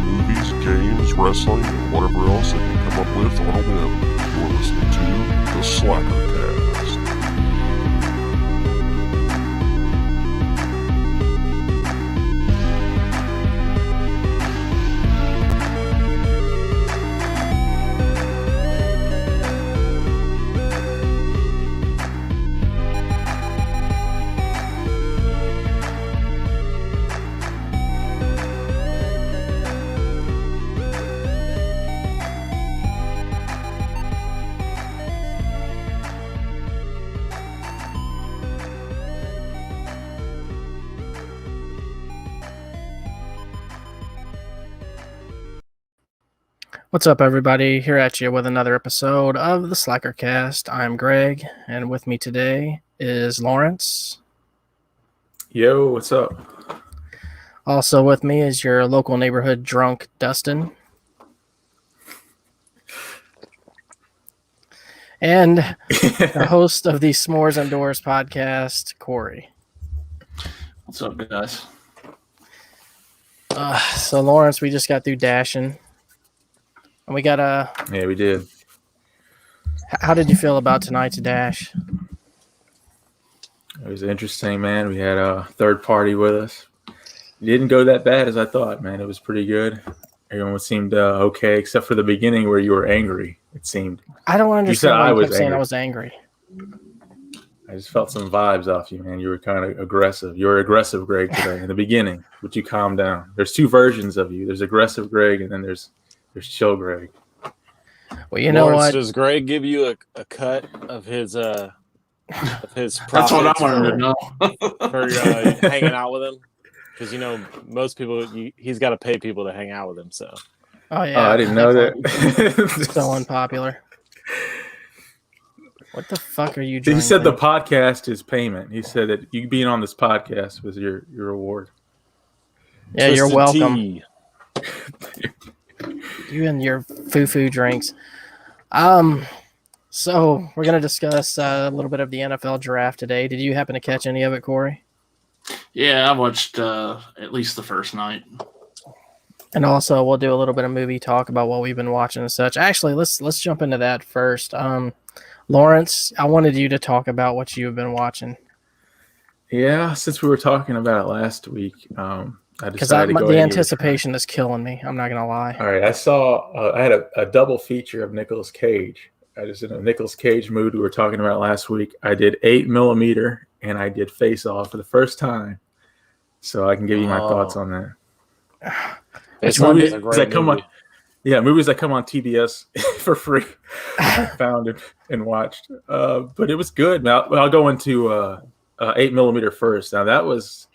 movies, games, wrestling, and whatever else they can come up with on a whim. You're listening to the Slackercast. What's up, everybody? Here at you with another episode of the Slackercast. I'm Greg, and with me today is Lawrence. Yo, what's up? Also with me is your local neighborhood drunk, Dustin. And the host of the S'mores Indoors podcast, Corey. What's up, guys? So, Lawrence, we just got through dashing. And we got Yeah, we did. How did you feel about tonight's dash? It was interesting, man. We had a third party with us. It didn't go that bad as I thought, man. It was pretty good. Everyone seemed okay, except for the beginning where you were angry, it seemed. I don't understand you said why I you was kept saying angry. I was angry. I just felt some vibes off you, man. You were kind of aggressive. You were aggressive, Greg, today in the beginning, but you calmed down. There's two versions of you. There's aggressive Greg, and then there's chill Greg. Well, you know Lawrence, what? does Greg give you a cut of his profits? That's what I wanted to know. for hanging out with him? Because most people, he's got to pay people to hang out with him. So, Oh, yeah. I didn't know that. So unpopular. What the fuck are you doing? He said the podcast is payment. He said that you being on this podcast was your reward. Yeah, you're Twisted welcome. Tea. You and your foo-foo drinks. So we're going to discuss a little bit of the NFL draft today. Did you happen to catch any of it, Corey? Yeah, I watched at least the first night. And also we'll do a little bit of movie talk about what we've been watching and such. Actually, let's jump into that first. Lawrence, I wanted you to talk about what you've been watching. Yeah, since we were talking about it last week, I Because decided to go the ahead and give it a anticipation is killing me. I'm not going to lie. All right, I saw. I had a double feature of Nicolas Cage. I was in a Nicolas Cage mood we were talking about last week. I did 8mm and I did Face Off for the first time, so I can give you my thoughts on that. It's movies a great that come movie. on, yeah, movies that come on TBS for free. I found it and watched, but it was good. Now I'll go into 8mm first. Now that was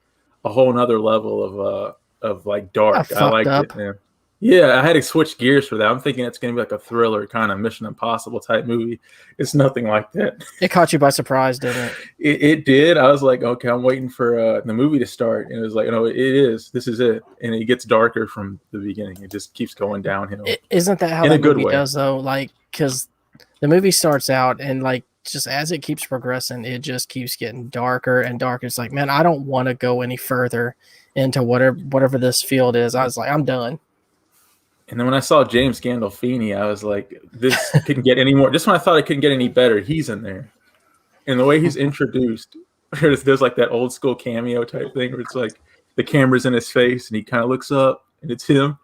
a whole nother level of like dark. I liked it, man. Yeah, I had to switch gears for that. I'm thinking it's going to be like a thriller kind of Mission Impossible type movie. It's nothing like that. It caught you by surprise, didn't it? It did. I was like, okay, I'm waiting for the movie to start. And it was like, no, it is. This is it. And it gets darker from the beginning. It just keeps going downhill. Isn't that how In a that good movie way. does, though? Like, because the movie starts out and, like, just as it keeps progressing, it just keeps getting darker and darker. It's like, man, I don't want to go any further into whatever this field is. I was like, I'm done. And then when I saw James Gandolfini, I was like, this couldn't get any more. Just when I thought it couldn't get any better, he's in there. And the way he's introduced, there's like that old school cameo type thing where it's like the camera's in his face and he kind of looks up and it's him.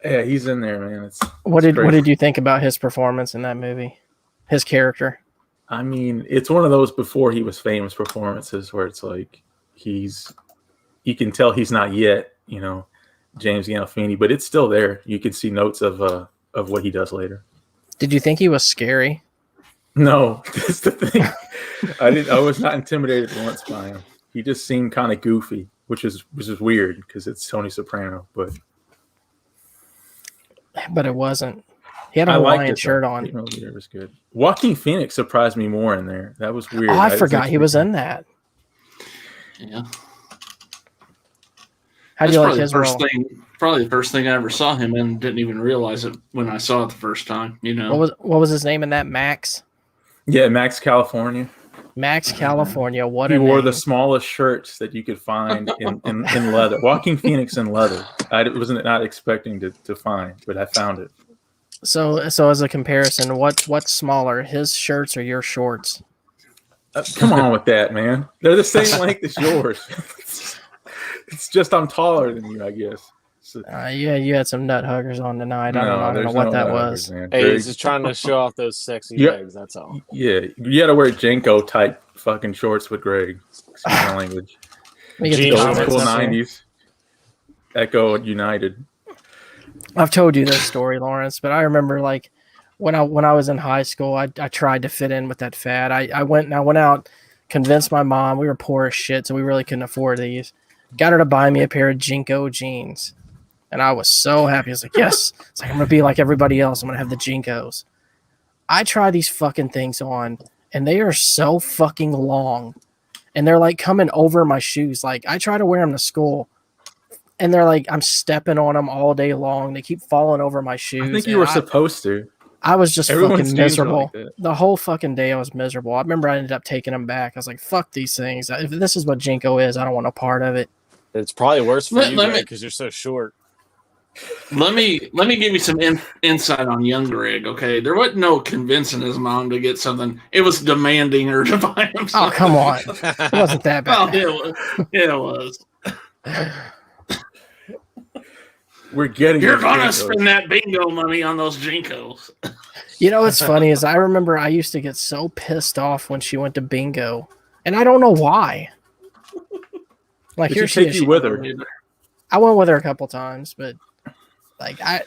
Yeah, he's in there, man. What crazy. did you think about his performance in that movie? His character? I mean, it's one of those before he was famous performances where it's like you can tell he's not yet, James Gandolfini, but it's still there. You can see notes of what he does later. Did you think he was scary? No, that's the thing. I was not intimidated once by him. He just seemed kind of goofy, which is weird because it's Tony Soprano, but it wasn't. He had a Hawaiian shirt on. It was good. Joaquin Phoenix surprised me more in there. That was weird. Oh, I forgot he was in that. Yeah. How do That's you like probably his the first role? Probably the first thing I ever saw him in. Didn't even realize it when I saw it the first time. What was his name in that? Max? Yeah, Max California. Max California. What He a wore name. the smallest shirts that you could find in leather. Walking Phoenix in leather. I wasn't not expecting to find, but I found it. So as a comparison, what's smaller, his shirts or your shorts? Come on with that, man. They're the same length as yours. It's just I'm taller than you, I guess. So, Yeah, you had some nut huggers on tonight. I don't know there's what no that nut was. huggers, man. Hey, Very- he's just trying to show off those sexy Yeah. legs. That's all. Yeah, you got to wear Jenko type fucking shorts with Greg. Excuse my language. Let me get Jeans the Old comments school up here. 90s. Echo United. I've told you this story, Lawrence, but I remember like when I was in high school, I tried to fit in with that fad. I went out, convinced my mom. We were poor as shit, so we really couldn't afford these. Got her to buy me a pair of Jinko jeans. And I was so happy. I was like, yes. It's like, I'm going to be like everybody else. I'm going to have the Jinkos. I try these fucking things on, and they are so fucking long. And they're like coming over my shoes. Like, I try to wear them to school, and they're like, I'm stepping on them all day long. They keep falling over my shoes. I think you were supposed to. I was just Everyone's fucking jeans are miserable. like that. The whole fucking day I was miserable. I remember I ended up taking them back. I was like, fuck these things. If this is what Jinko is, I don't want a part of it. It's probably worse for Let- you, let me- because you're so short. Let me give you some insight on young Greg. Okay, there wasn't no convincing his mom to get something. It was demanding her to buy him Oh, something. come on. It wasn't that Oh, bad. it was. We're getting You're those gonna Jinkos. spend that bingo money on those Jinkos. You know what's funny is I remember I used to get so pissed off when she went to bingo, and I don't know why. Like Did here she she take is. you with her? I went with her a couple times, but like I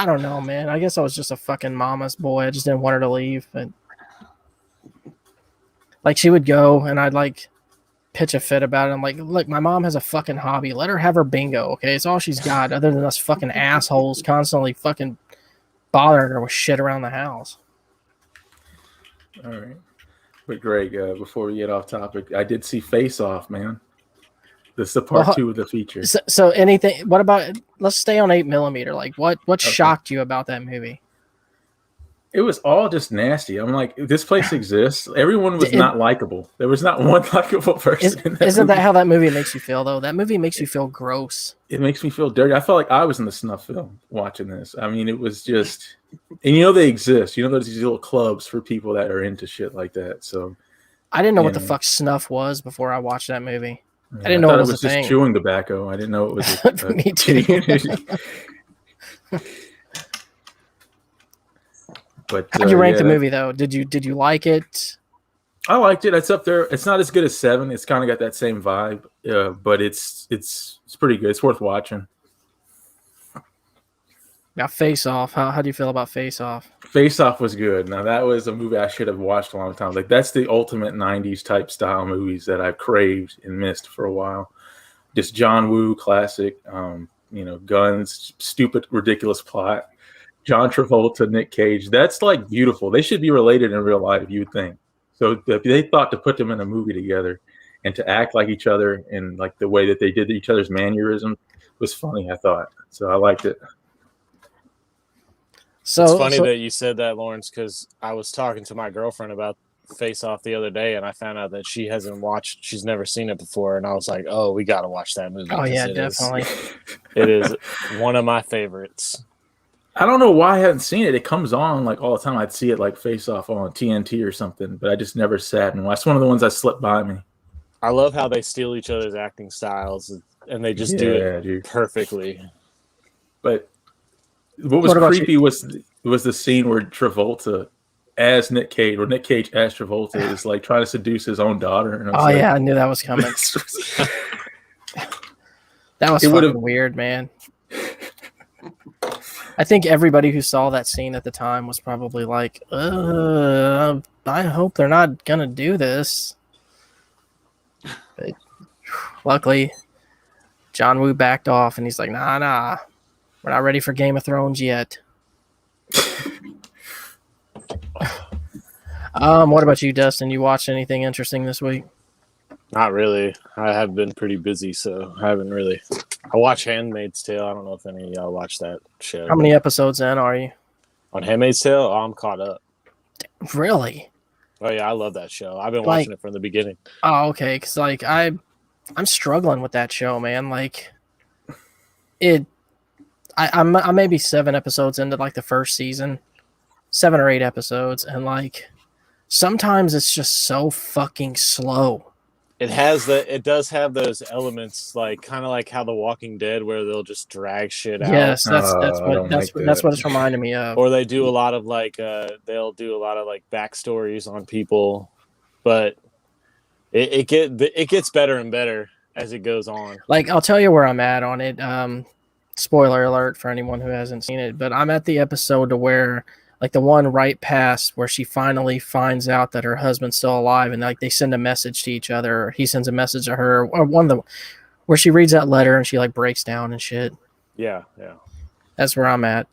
don't know, man. I guess I was just a fucking mama's boy. I just didn't want her to leave, but like she would go, and I'd like pitch a fit about it. I'm like, look, my mom has a fucking hobby. Let her have her bingo, okay? It's all she's got, other than us fucking assholes constantly fucking bothering her with shit around the house. All right. But Greg, before we get off topic, I did see Face Off, man. This is the part Well, 2 of the feature. So anything? What about? Let's stay on 8mm. Like, what Okay. shocked you about that movie? It was all just nasty. I'm like, this place exists. Everyone was It- not likable. There was not one likable person in that Isn't movie. that how that movie makes you feel, though? That movie makes you feel gross. It makes me feel dirty. I felt like I was in the snuff film watching this. I mean, it was just, and you know they exist. You know there's these little clubs for people that are into shit like that. So I didn't know what the Yeah. fuck snuff was before I watched that movie. yeah, I didn't know thought it was a just thing. chewing tobacco. I didn't know it was. Me too. But How'd you rank yeah, the movie, though? Did you like it? I liked it. It's up there. It's not as good as 7. It's kind of got that same vibe, but it's pretty good. It's worth watching. Now, Face Off. How do you feel about Face Off? Face Off was good. Now that was a movie I should have watched a long time. Like that's the ultimate '90s type style movies that I've craved and missed for a while. Just John Woo classic. Guns, stupid, ridiculous plot. John Travolta, Nick Cage. That's like beautiful. They should be related in real life, you would think. So if they thought to put them in a movie together and to act like each other and like the way that they did each other's mannerisms was funny, I thought. So I liked it. So It's funny that you said that, Lawrence, because I was talking to my girlfriend about Face Off the other day, and I found out that she's never seen it before, and I was like, oh, we got to watch that movie. Oh 'cause yeah, it is- definitely. it is one of my favorites. I don't know why I hadn't seen it. It comes on like all the time. I'd see it like Face Off on TNT or something, but I just never sat and watched. It's one of the ones that slipped by me. I love how they steal each other's acting styles, and they just do it dude. perfectly. But what was What about creepy was the scene where Travolta as Nick Cage, or Nick Cage as Travolta, is like trying to seduce his own daughter. And I was Oh like, yeah, I knew that was coming. That was It would've- fucking weird, man. I think everybody who saw that scene at the time was probably like, I hope they're not gonna do this. But luckily, John Woo backed off, and he's like, nah, we're not ready for Game of Thrones yet. What about you, Dustin? You watched anything interesting this week? Not really. I have been pretty busy, so I haven't really. I watch Handmaid's Tale. I don't know if any of y'all watch that show. How many episodes in are you? On Handmaid's Tale? Oh, I'm caught up. Really? Oh yeah, I love that show. I've been Like- watching it from the beginning. Oh, okay. Because like I'm struggling with that show, man. Like I'm maybe 7 episodes into like the first season, 7 or 8 episodes, and like sometimes it's just so fucking slow. It does have those elements, like kind of like how The Walking Dead, where they'll just drag shit out. Yes, that's I don't like that's that. what it's reminding me of. Or they do a lot of like they'll do a lot of like backstories on people, but it gets better and better as it goes on. Like I'll tell you where I'm at on it. Spoiler alert for anyone who hasn't seen it, but I'm at the episode to where like the one right past where she finally finds out that her husband's still alive, and like they send a message to each other, or he sends a message to her, or one of the where she reads that letter and she like breaks down and shit. Yeah. That's where I'm at.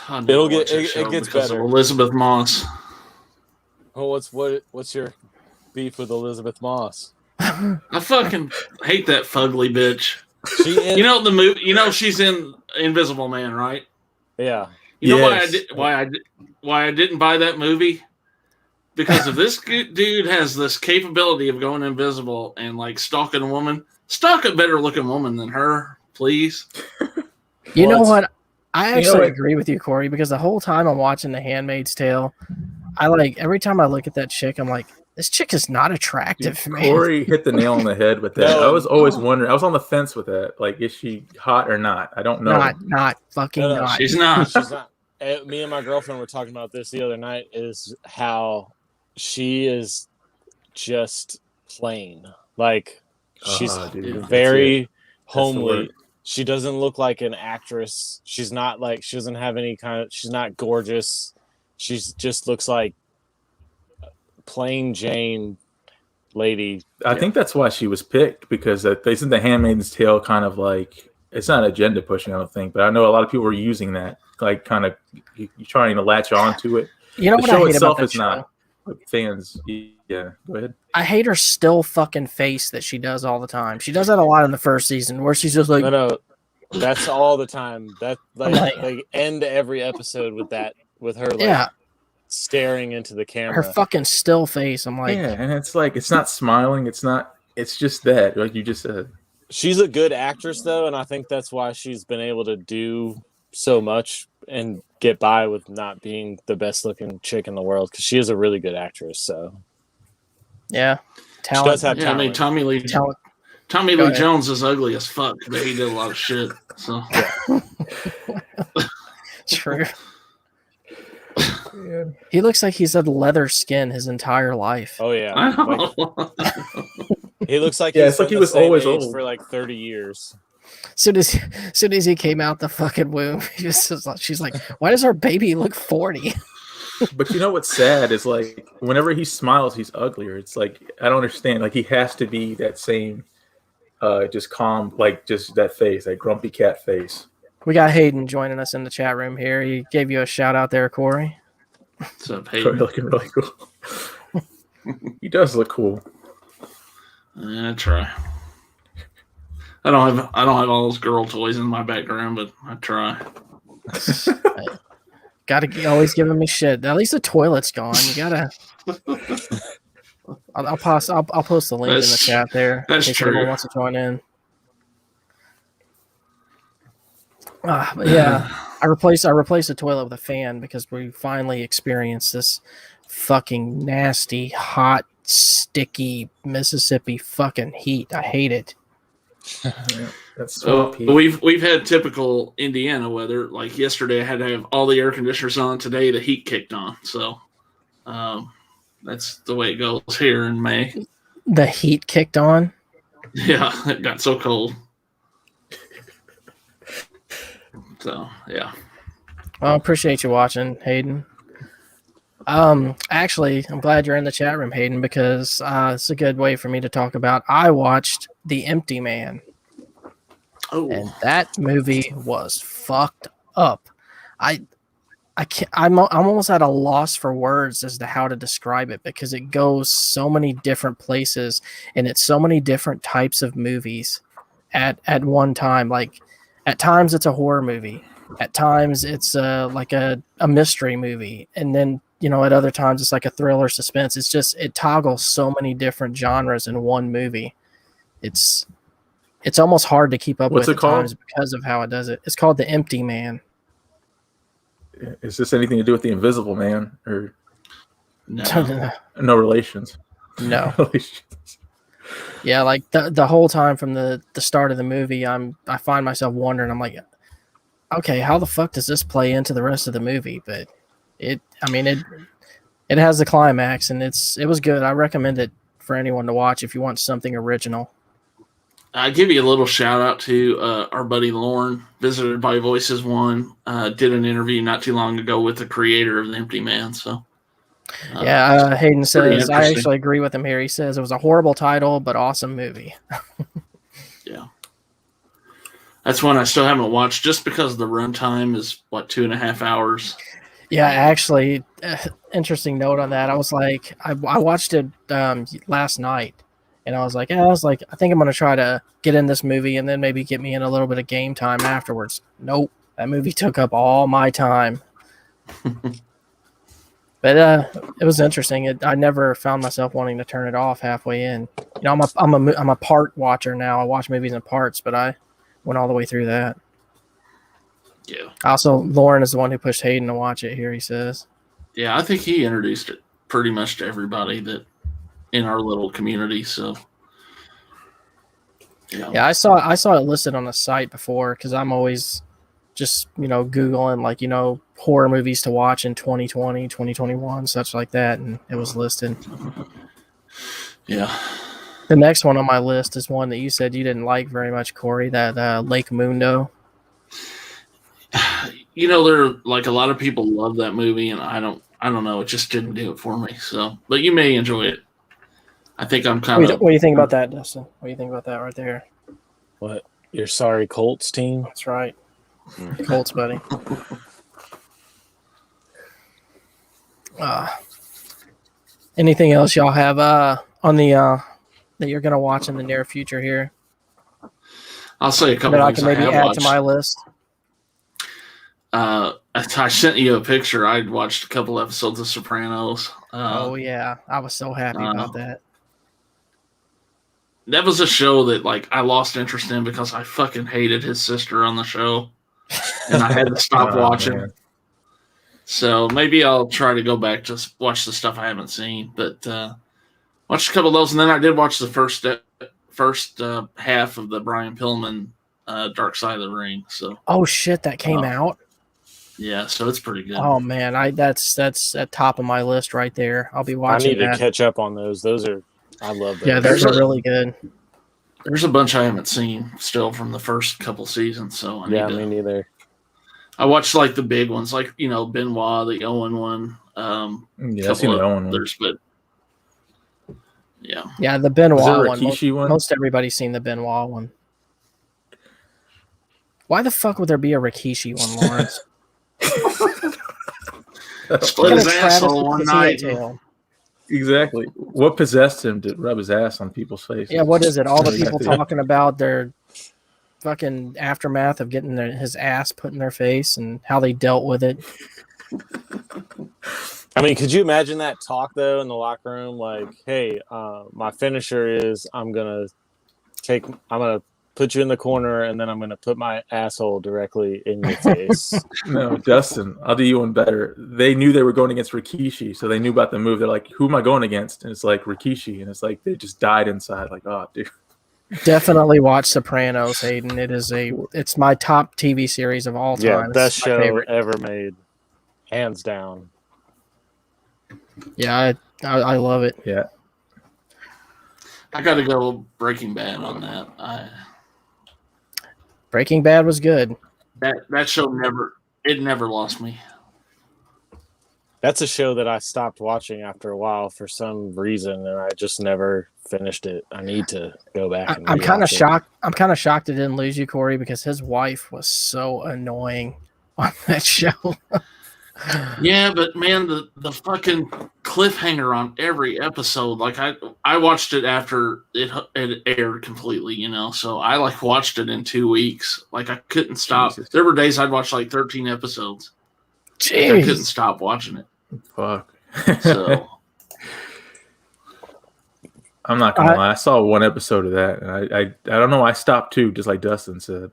I never It'll get- watched that it show gets because better. of Elizabeth Moss. Oh, what's your beef with Elizabeth Moss? I fucking hate that fugly bitch. She You know the movie. You know she's in Invisible Man, right? yeah. You know Yes. why I didn't buy that movie? Because if this dude has this capability of going invisible and like stalking a woman, stalk a better looking woman than her, please. You Well, know it's- what? I know actually what? agree with you, Corey, because the whole time I'm watching The Handmaid's Tale, I like every time I look at that chick, I'm like, this chick is not attractive, man. Corey hit the nail on the head with that. No, I was always no. wondering. I was on the fence with that. Like, is she hot or not? I don't know. Not fucking No, not. She's not. She's not. Me and my girlfriend were talking about this the other night. Is how she is just plain. Like she's Dude, that's very it. the homely. word. She doesn't look like an actress. She's not like she doesn't have any kind of. She's not gorgeous. She's just looks like plain Jane lady. I think that's why she was picked, because they said the Handmaid's Tale kind of like, it's not agenda pushing, I don't think, but I know a lot of people were using that, like kind of you trying to latch on to it. You know The what show I hate about itself that is show? not. But fans, yeah, go ahead. I hate her still fucking face that she does all the time. She does that a lot in the first season, where she's just like, No, that's all the time. That like Like- they end every episode with that, with her like yeah, staring into the camera. her fucking still face. I'm like, Yeah, and it's like, it's not smiling. It's not. It's just that, like you just said. She's a good actress though, and I think that's why she's been able to do so much and get by with not being the best looking chick in the world, because she is a really good actress. So yeah, she does have Yeah, I mean talent. Tommy Go Lee ahead. Jones is ugly as fuck, but he did a lot of shit. So True. He looks like he's had leather skin his entire life. Oh yeah, I like, know. he looks like Yeah, he's it's like been he the was same always age old. for like 30 years. Soon as he came out the fucking womb, she's like, why does our baby look 40? But you know what's sad is, like, whenever he smiles, he's uglier. It's like, I don't understand. Like, he has to be that same, just calm, like just that face, that grumpy cat face. We got Hayden joining us in the chat room here. He gave you a shout out there, Corey. What's up, Corey Hayden? looking really cool. He does look cool. I try. I don't have all those girl toys in my background, but I try. Gotta always giving me shit. At least the toilet's gone. You gotta. I'll post the link in the That's- chat there. that's in case true. anyone wants to join in. But yeah, I replaced the toilet with a fan because we finally experienced this fucking nasty, hot, sticky Mississippi fucking heat. I hate it. That's So swampy. we've had typical Indiana weather. Like yesterday, I had to have all the air conditioners on. Today, the heat kicked on. So that's the way it goes here in May. The heat kicked on. Yeah, it got so cold. So yeah, Well, I appreciate you watching, Hayden. Actually, I'm glad you're in the chat room, Hayden, because it's a good way for me to talk about. I watched The Empty Man, and oh, that movie was fucked up. I can't. I'm almost at a loss for words as to how to describe it, because it goes so many different places and it's so many different types of movies at one time. Like at times it's a horror movie, at times it's like a mystery movie, and then at other times it's like a thriller suspense. It's just it toggles so many different genres in one movie. It's almost hard to keep up What's with it at called? times because of how it does it. It's called The Empty Man. Is this anything to do with the Invisible Man or No. no relations? No. Relations. Yeah, like the whole time from the start of the movie, I find myself wondering. I'm like, okay, how the fuck does this play into the rest of the movie? But it has the climax, and it was good. I recommend it for anyone to watch if you want something original. I give you a little shout out to our buddy Lauren, Visited by Voices One. Did an interview not too long ago with the creator of The Empty Man. So, Hayden says I interesting. actually agree with him here. He says it was a horrible title, but awesome movie. yeah, that's one I still haven't watched, just because the runtime is 2.5 hours. Yeah, actually, interesting note on that. I was like, I watched it last night. And I was like, I think I'm going to try to get in this movie and then maybe get me in a little bit of game time afterwards. Nope. That movie took up all my time. But it was interesting. I never found myself wanting to turn it off halfway in. I'm a part watcher now. I watch movies in parts, but I went all the way through that. Yeah. Also, Lauren is the one who pushed Hayden to watch it here, he says. Yeah, I think he introduced it pretty much to everybody that in our little community. So, yeah, I saw it listed on the site before because I'm always just Googling like horror movies to watch in 2020, 2021, such like that, and it was listed. Yeah. The next one on my list is one that you said you didn't like very much, Corey. That Lake Mundo. There like a lot of people love that movie, and I don't know. It just didn't do it for me. So, but you may enjoy it. I think I'm kind of. What do you think about that, Dustin? What do you think about that right there? What? Your sorry Colts team? That's right. Colts, buddy. Anything else y'all have on the that you're gonna watch in the near future here? I'll say a couple that I things can maybe have add watched. to my list. I sent you a picture. I'd watched a couple episodes of Sopranos. Oh yeah, I was so happy about that. That was a show that like I lost interest in because I fucking hated his sister on the show, and I had to stop watching. Man. So maybe I'll try to go back to watch the stuff I haven't seen. But watched a couple of those, and then I did watch the first half of the Brian Pillman Dark Side of the Ring. So oh shit, that came out. Yeah, so it's pretty good. Oh man, that's at top of my list right there. I'll be I watching need that. to catch up on those. I love those. Yeah, those are really good. There's a bunch I haven't seen still from the first couple seasons, so me neither. I watched like the big ones, like Benoit, the Owen one. Yeah, I've seen the Owen one. But yeah, yeah, the Benoit Rikishi one. Most everybody's seen the Benoit one. Why the fuck would there be a Rikishi one, Lawrence? split his asshole one night. Exactly. What possessed him to rub his ass on people's faces? Yeah, what is it? All the people talking about their fucking aftermath of getting his ass put in their face and how they dealt with it. I mean, could you imagine that talk though in the locker room? Like, hey, my finisher is I'm gonna put you in the corner and then I'm gonna put my asshole directly in your face. No, Dustin, I'll do you one better. They knew they were going against Rikishi, so they knew about the move. They're like, who am I going against? And it's like Rikishi, and it's like they just died inside. Like, oh, dude. Definitely watch Sopranos, Hayden. It's my top TV series of all time. Yeah, best It's my show favorite. ever made, hands down. Yeah, I love it. Yeah. I got to go Breaking Bad on that. Breaking Bad was good. That show never lost me. That's a show that I stopped watching after a while for some reason, and I just never finished it. I need to go back. And I'm kind of rewatch it. shocked. I'm kind of shocked it didn't lose you, Corey, because his wife was so annoying on that show. Yeah, but man, the fucking cliffhanger on every episode. Like I watched it after it aired completely, so I like watched it in 2 weeks. Like I couldn't stop. Jesus. There were days I'd watch like 13 episodes. I Jeez. couldn't stop watching it. Fuck. So I'm not gonna lie. I saw one episode of that, and I don't know. I stopped too, just like Dustin said.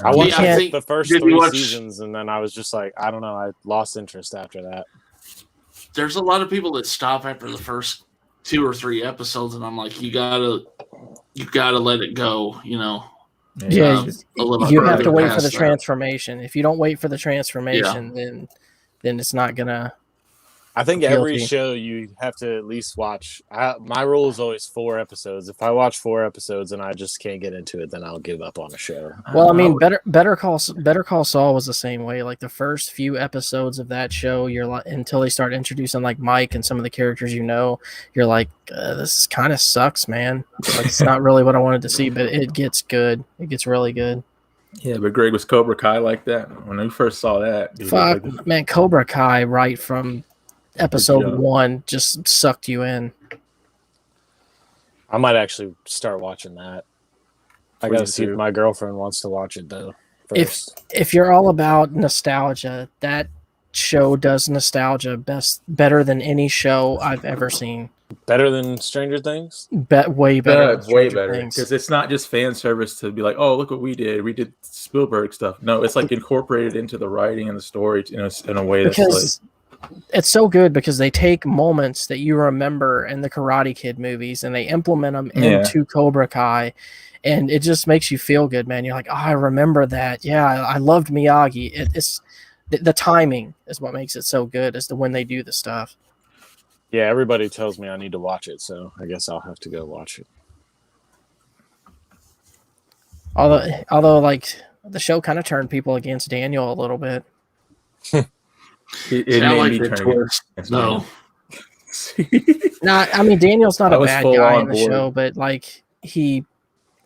I watched think the first did you 3 watch- seasons, and then I was just like, I don't know. I lost interest after that. there's a lot of people that stop after the first 2 or 3 episodes, and I'm like, you gotta let it go, you know. Yeah, A little you have to further wait for past the that. transformation. If you don't wait for the transformation, then it's not gonna. I think Guilty. every show you have to at least watch. My rule is always 4 episodes. If I watch 4 episodes and I just can't get into it, then I'll give up on a show. Well, I mean, Better Call Saul was the same way. Like the first few episodes of that show, you're like, until they start introducing like Mike and some of the characters, you're like, this kind of sucks, man. Like, it's not really what I wanted to see, but it gets good. It gets really good. Yeah, but Greg, was Cobra Kai like that when we first saw that? Dude, Fuck, man, Cobra Kai, right from episode 1, just sucked you in. I might actually start watching that. I gotta see if my girlfriend wants to watch it though. First. If you're all about nostalgia, that show does nostalgia better than any show I've ever seen. Better than Stranger Things? Way better. Yeah, way better. Because it's not just fan service to be like, oh, look what we did. We did Spielberg stuff. No, it's like incorporated into the writing and the story, in a way that's because it's so good because they take moments that you remember in the Karate Kid movies and they implement them into Cobra Kai, and it just makes you feel good, man. You're like, oh, I remember that. Yeah, I loved Miyagi. It's the timing is what makes it so good, as to when they do the stuff. Yeah, everybody tells me I need to watch it, so I guess I'll have to go watch it. Although like the show kind of turned people against Daniel a little bit. It made me turn twist. No. I mean, Daniel's not a bad guy in the board. show, but like he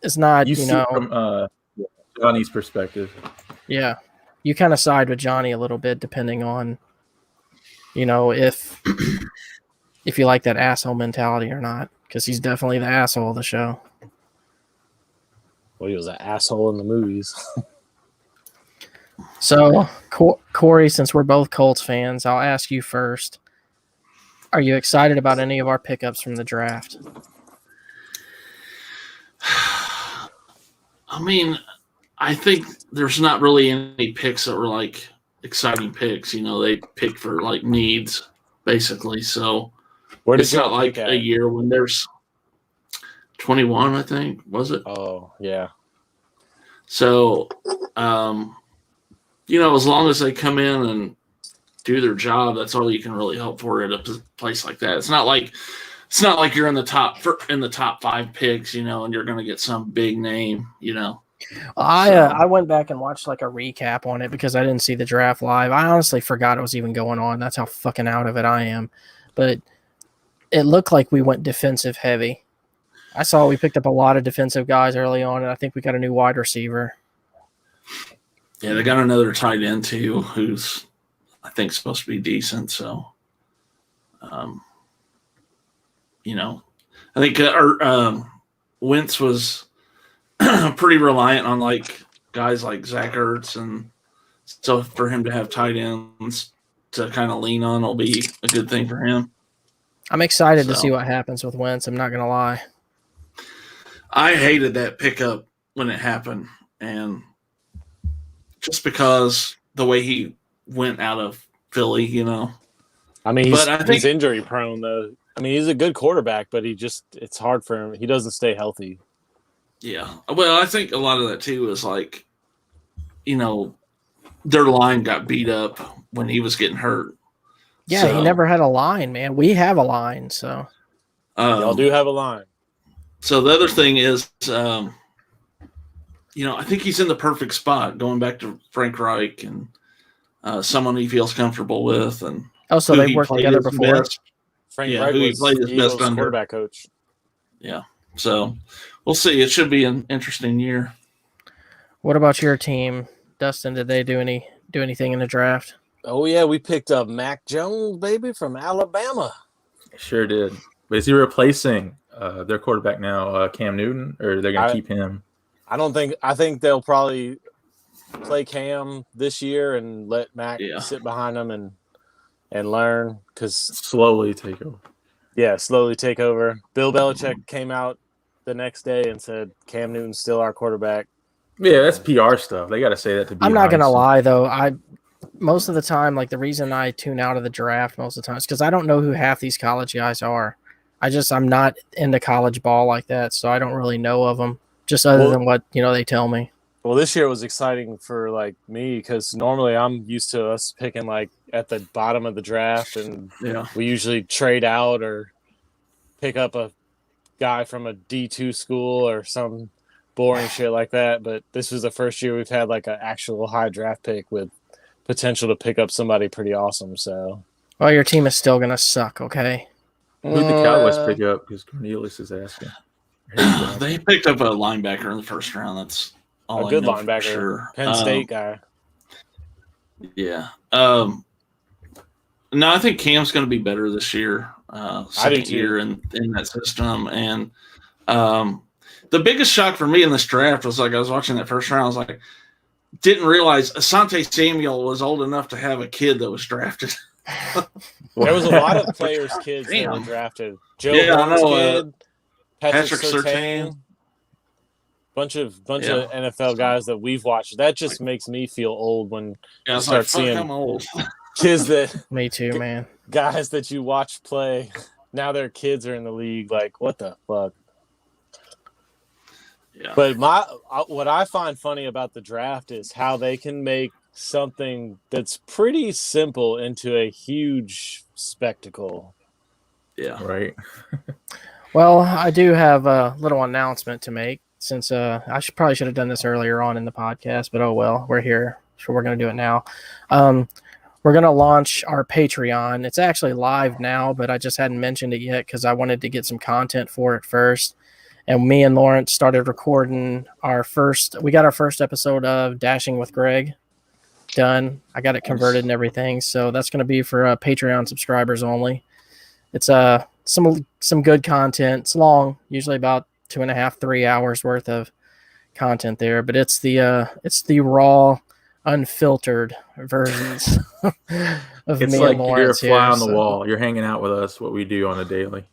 is not, you see know, from Johnny's perspective. Yeah, you kind of side with Johnny a little bit, depending on, if you like that asshole mentality or not, because he's definitely the asshole of the show. Well, he was an asshole in the movies. So, Corey, since we're both Colts fans, I'll ask you first. Are you excited about any of our pickups from the draft? I mean, I think there's not really any picks that were like exciting picks. They pick for like needs, basically. So it's not like a year when there's 21, I think, was it? Oh, yeah. So, as long as they come in and do their job, that's all you can really hope for at a place like that. It's not like you're in the top 5 picks, and you're going to get some big name, I went back and watched like a recap on it because I didn't see the draft live. I honestly forgot it was even going on. That's how fucking out of it I am. But it looked like we went defensive heavy. I saw we picked up a lot of defensive guys early on, and I think we got a new wide receiver. Yeah, they got another tight end too, who's I think supposed to be decent. So, I think Wentz was pretty reliant on like guys like Zach Ertz, and so for him to have tight ends to kind of lean on will be a good thing for him. I'm excited to see what happens with Wentz. I'm not gonna lie. I hated that pickup when it happened, and just because the way he went out of Philly, I mean, he's injury prone though. I mean, he's a good quarterback, but it's hard for him. He doesn't stay healthy. Yeah. Well, I think a lot of that too is like, their line got beat up when he was getting hurt. Yeah, he never had a line, man. We have a line, so. Y'all do have a line. So the other thing is, I think he's in the perfect spot, going back to Frank Reich and someone he feels comfortable with. And so they worked together before. Best. Frank Reich was the Eagles quarterback coach. Yeah. So we'll see. It should be an interesting year. What about your team, Dustin? Did they do anything in the draft? Oh yeah, we picked up Mac Jones, baby, from Alabama. Sure did. But is he replacing their quarterback now, Cam Newton, or they're going to keep him? I think they'll probably play Cam this year and let Mac sit behind him, and and learn because Slowly take over. slowly take over. Bill Belichick came out the next day and said Cam Newton's still our quarterback. Yeah, that's PR stuff. They got to say that to be. I'm not gonna nice. lie though. Most of the time, like the reason I tune out of the draft most of the time is because I don't know who half these college guys are. I'm not into college ball like that, so I don't really know of them. Just other than what they tell me. Well, this year was exciting for like me because normally I'm used to us picking like at the bottom of the draft, and we usually trade out or pick up a guy from a D2 school or some boring shit like that. But this was the first year we've had like an actual high draft pick with potential to pick up somebody pretty awesome. So, well, your team is still gonna suck. Okay. Who'd the Cowboys pick up? Because Cornelius is asking. They picked up a linebacker in the first round. That's all a good I know linebacker, for sure. Penn State guy. Yeah. No, I think Cam's going to be better this year. Second year in that system. And the biggest shock for me in this draft was like I was watching that first round. I was like, didn't realize Asante Samuel was old enough to have a kid that was drafted. There was a lot of players' kids that were drafted. Joe Burrow's kid, Patrick Surtain. Bunch of NFL guys that we've watched. That just makes me feel old when you start seeing kids that. Me too, man. Guys that you watch play. Now their kids are in the league. Like, what the fuck? Yeah. But what I find funny about the draft is how they can make something that's pretty simple into a huge spectacle. Yeah. Right. Well, I do have a little announcement to make. Since I probably should have done this earlier on in the podcast, but oh well, we're here, so we're going to do it now. We're going to launch our Patreon. It's actually live now, but I just hadn't mentioned it yet because I wanted to get some content for it first. And me and Lawrence started recording we got our first episode of Dashing with Greg done. I got it converted and everything, so that's going to be for Patreon subscribers only. It's some good content. It's long, usually about 2.5, 3 hours worth of content there, but it's the raw, unfiltered versions of it's me like and Lawrence. You're a fly on the wall. You're hanging out with us. What we do on a daily.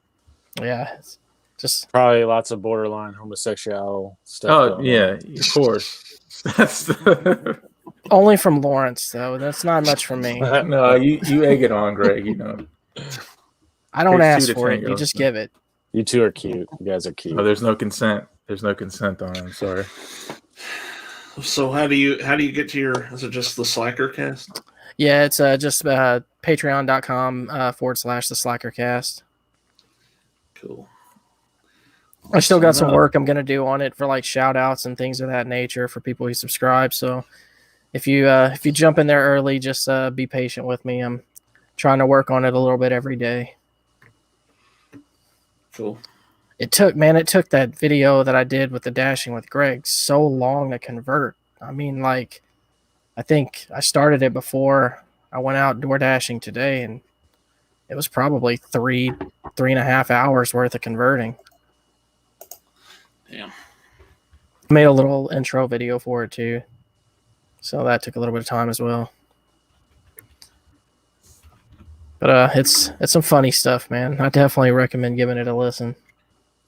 Yeah, it's just probably lots of borderline homosexual stuff. Oh yeah, of course. That's only from Lawrence though. That's not much from me. No, you egg it on, Greg. I don't ask for it. You just give it. You two are cute. You guys are cute. Oh, there's no consent. There's no consent on it. I'm sorry. So how do you get to is it just the Slackercast? Yeah, it's just patreon.com /theslackercast. Cool. I still got some work I'm going to do on it for like shout outs and things of that nature for people who subscribe. So if you jump in there early, just be patient with me. I'm trying to work on it a little bit every day. Cool. It took that video that I did with the Dashing with Greg so long to convert. I mean, like, I think I started it before I went out door dashing today, and it was probably 3.5 hours worth of converting. Damn. I made a little intro video for it too, so that took a little bit of time as well. But it's some funny stuff, man. I definitely recommend giving it a listen.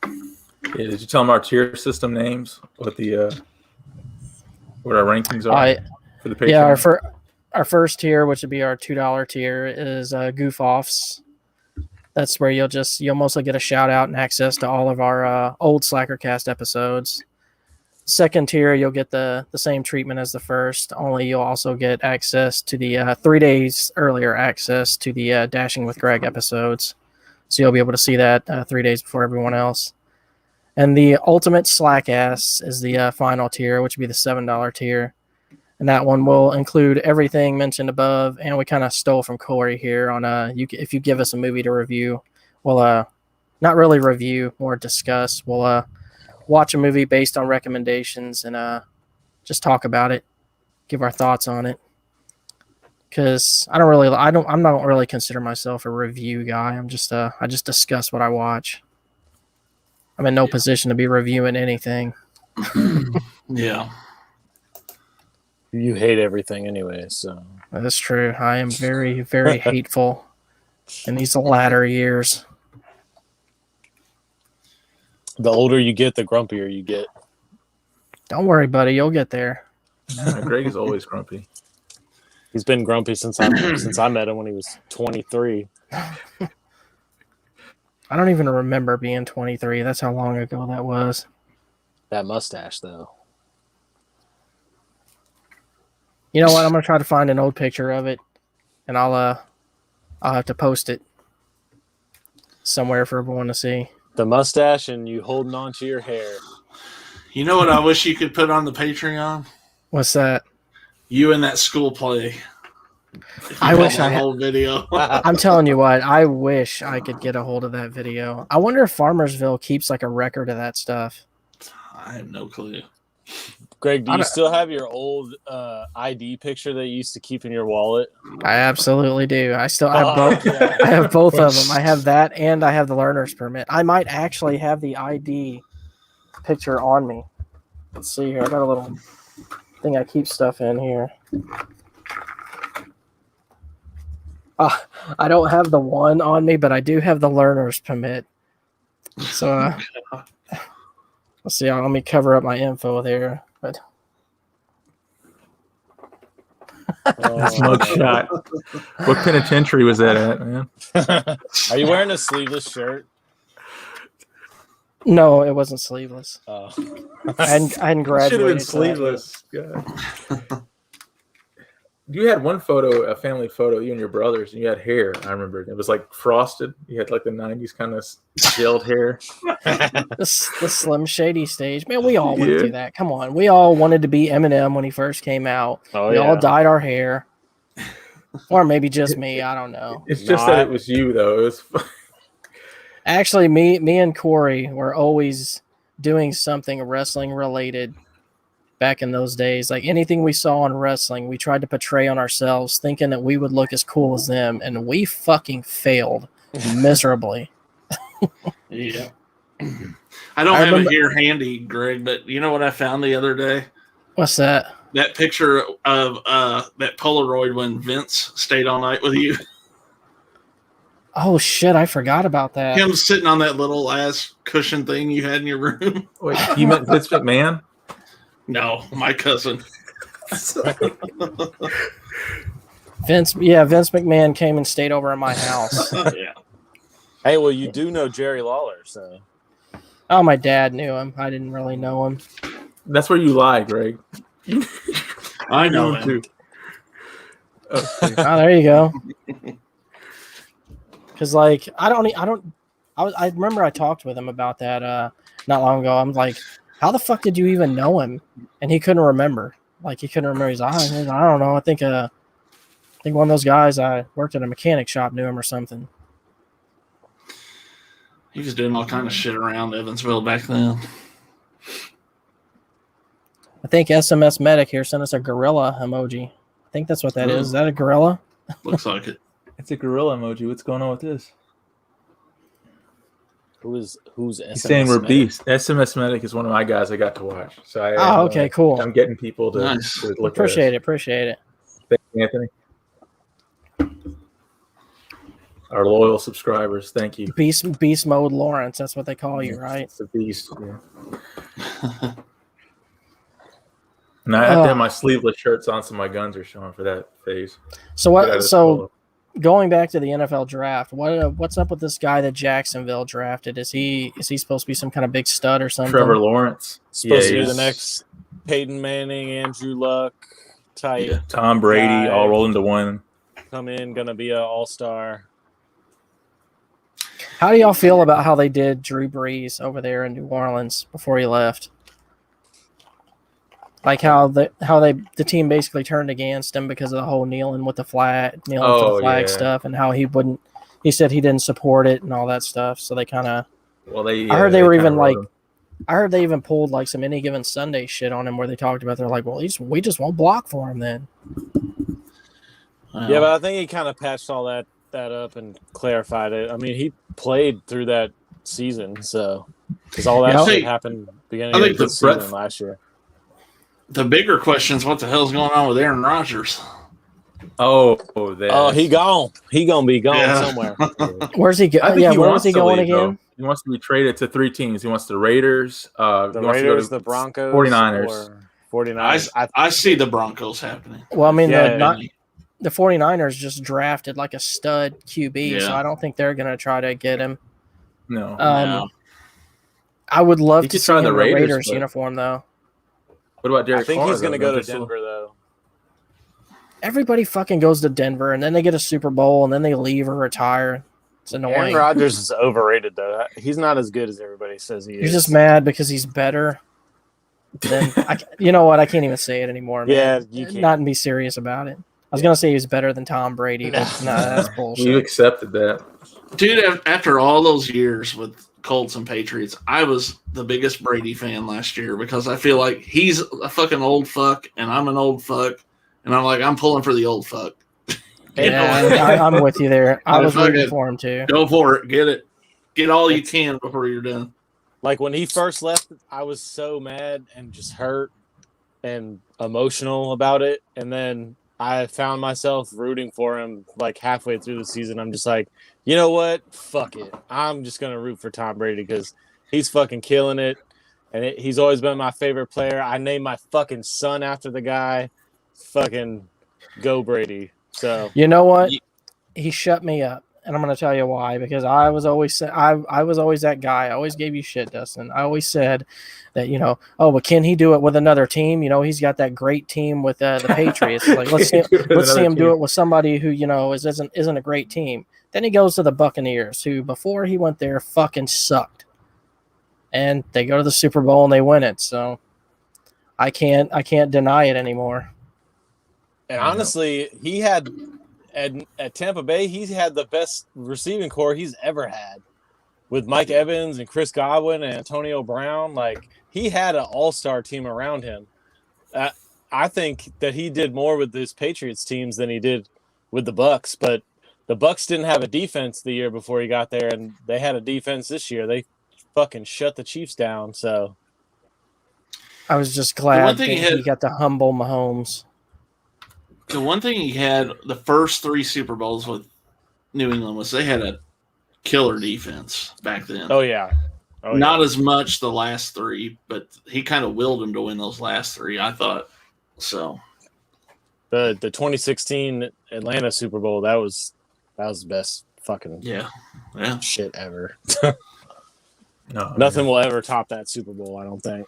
Yeah, did you tell them our tier system names? What our rankings are for the Patreon? Yeah, our first tier, which would be our $2 tier, is Goof Offs. That's where you'll mostly get a shout out and access to all of our old Slackercast episodes. Second tier, you'll get the same treatment as the first, only you'll also get access to the 3 days earlier access to the Dashing with Greg episodes. So you'll be able to see that 3 days before everyone else. And the ultimate Slackass is the final tier, which would be the $7 tier. And that one will include everything mentioned above. And we kind of stole from Corey here on if you give us a movie to review, we'll not really review, more discuss. We'll watch a movie based on recommendations and just talk about it, give our thoughts on it. Because I don't really consider myself a review guy. I just discuss what I watch. I'm in no position to be reviewing anything. Yeah. You hate everything anyway, so That's true. I am very, very hateful in these latter years. The older you get, the grumpier you get. Don't worry, buddy. You'll get there. Greg is always grumpy. He's been grumpy since I met him when he was 23. I don't even remember being 23. That's how long ago that was. That mustache, though. You know what? I'm gonna try to find an old picture of it, and I'll have to post it somewhere for everyone to see. The mustache and you holding on to your hair. You know what I wish you could put on the Patreon? What's that? You in that school play. I wish I had had. whole video. I'm telling you what. I wish I could get a hold of that video. I wonder if Farmersville keeps like a record of that stuff. I have no clue. Greg, do you still have your old ID picture that you used to keep in your wallet? I absolutely do. I still have both. Yeah. I have both of them. I have that, and I have the learner's permit. I might actually have the ID picture on me. Let's see here. I got a little thing I keep stuff in here. I don't have the one on me, but I do have the learner's permit. So let's see. Let me cover up my info there. But Smoke shot. What penitentiary was that at, man? Are you wearing a sleeveless shirt? no, it wasn't sleeveless. Oh. I hadn't graduated. Should have been to that. sleeveless. God. You had one photo, a family photo, you and your brothers, and you had hair. I remember it was like frosted. You had like the '90s kind of gelled hair. The Slim Shady stage, man. We all went through that. Come on, we all wanted to be Eminem when he first came out. We all dyed our hair, or maybe just me. I don't know. It's just that it was you, though. It was actually me and Corey were always doing something wrestling related. Back in those days, like anything we saw in wrestling, we tried to portray on ourselves, thinking that we would look as cool as them, and we fucking failed miserably. Yeah. I don't have it here handy, Greg, but you know what I found the other day? What's that? That picture of that Polaroid when Vince stayed all night with you. Oh shit, I forgot about that. Him sitting on that little ass cushion thing you had in your room. Wait, you meant Vince McMahon? No, my cousin. Vince McMahon came and stayed over at my house. Yeah. Hey, well, you do know Jerry Lawler, so. Oh, my dad knew him. I didn't really know him. That's where you lie, Greg. I know him. Too. Oh, there you go. Because, like, I remember I talked with him about that not long ago. I'm like, how the fuck did you even know him? And he couldn't remember. Like, he couldn't remember his eyes. I don't know. I think one of those guys I worked at a mechanic shop knew him or something. He was doing all kind of shit around Evansville back then. I think SMS Medic here sent us a gorilla emoji. I think that's what that is. Is that a gorilla? Looks like it. It's a gorilla emoji. What's going on with this? Who's SMS? He's saying we're Medic? beasts. SMS Medic is one of my guys I got to watch. So okay, cool. I'm getting people to, Nice. to look Appreciate at it. Thank you, Anthony. Our loyal subscribers, thank you. Beast Mode Lawrence, that's what they call you, right? It's a beast. Yeah. And I have to have my sleeveless shirts on, so my guns are showing for that phase. So what? So going back to the NFL draft, what's up with this guy that Jacksonville drafted? Is he supposed to be some kind of big stud or something? Trevor Lawrence, Supposed to be the next Peyton Manning, Andrew Luck type. Yeah. Tom Brady, guy. all rolled into one. Come in, gonna be an all-star. How do y'all feel about how they did Drew Brees over there in New Orleans before he left? Like how the team basically turned against him because of the whole kneeling for the flag stuff, and how he said he didn't support it and all that stuff. So they kind of. Well, I heard they were even like. I heard they even pulled like some Any Given Sunday shit on him where they talked about they're like, well, we just won't block for him then. Yeah, but I think he kind of patched all that up and clarified it. I mean, he played through that season, so because all that shit happened beginning of the season last year. The bigger question is what the hell's going on with Aaron Rodgers? He gone. He gonna be gone somewhere. Where's he going? Yeah, where was he going again? Though. He wants to be traded to 3 teams. He wants the Raiders, the Broncos, 49ers. 49ers. I see the Broncos happening. Well, I mean, the 49ers just drafted like a stud QB, so I don't think they're going to try to get him. No. I would love to see him in the the Raiders but... uniform, though. What about Derek Carr? I think he's going to go to Denver, though. Everybody fucking goes to Denver, and then they get a Super Bowl, and then they leave or retire. It's annoying. Aaron Rodgers is overrated, though. He's not as good as everybody says he is. You're just mad because he's better. Then you know what? I can't even say it anymore. Man. Yeah, you can't. Not and be serious about it. I was gonna say he was better than Tom Brady, but no, that's bullshit. You accepted that, dude. After all those years with Colts and Patriots, I was the biggest Brady fan last year because I feel like he's a fucking old fuck, and I'm an old fuck, and I'm pulling for the old fuck. Yeah, I'm with you there. I was rooting for him too. Go for it. Get it. Get all you can before you're done. Like when he first left, I was so mad and just hurt and emotional about it. And then I found myself rooting for him like halfway through the season. I'm just like, you know what? Fuck it. I'm just going to root for Tom Brady because he's fucking killing it. And he's always been my favorite player. I named my fucking son after the guy. Fucking go Brady. So you know what? He shut me up. And I'm going to tell you why, because I was always that guy. I always gave you shit, Dustin. I always said that, but can he do it with another team? He's got that great team with the Patriots. Like let's see him do it with somebody who, isn't a great team. Then he goes to the Buccaneers, who before he went there fucking sucked. And they go to the Super Bowl and they win it. So I can't deny it anymore. And honestly, he had at Tampa Bay, he's had the best receiving core he's ever had with Mike Evans and Chris Godwin and Antonio Brown. Like he had an all-star team around him. I think that he did more with his Patriots teams than he did with the Bucs, but the Bucs didn't have a defense the year before he got there, and they had a defense this year. They fucking shut the Chiefs down. So I was just glad that he got to humble Mahomes. The one thing he had the first 3 Super Bowls with New England was they had a killer defense back then. Oh, yeah. Not as much the last 3, but he kind of willed them to win those last 3, I thought. So the 2016 Atlanta Super Bowl, that was the best fucking shit ever. Nothing will ever top that Super Bowl, I don't think.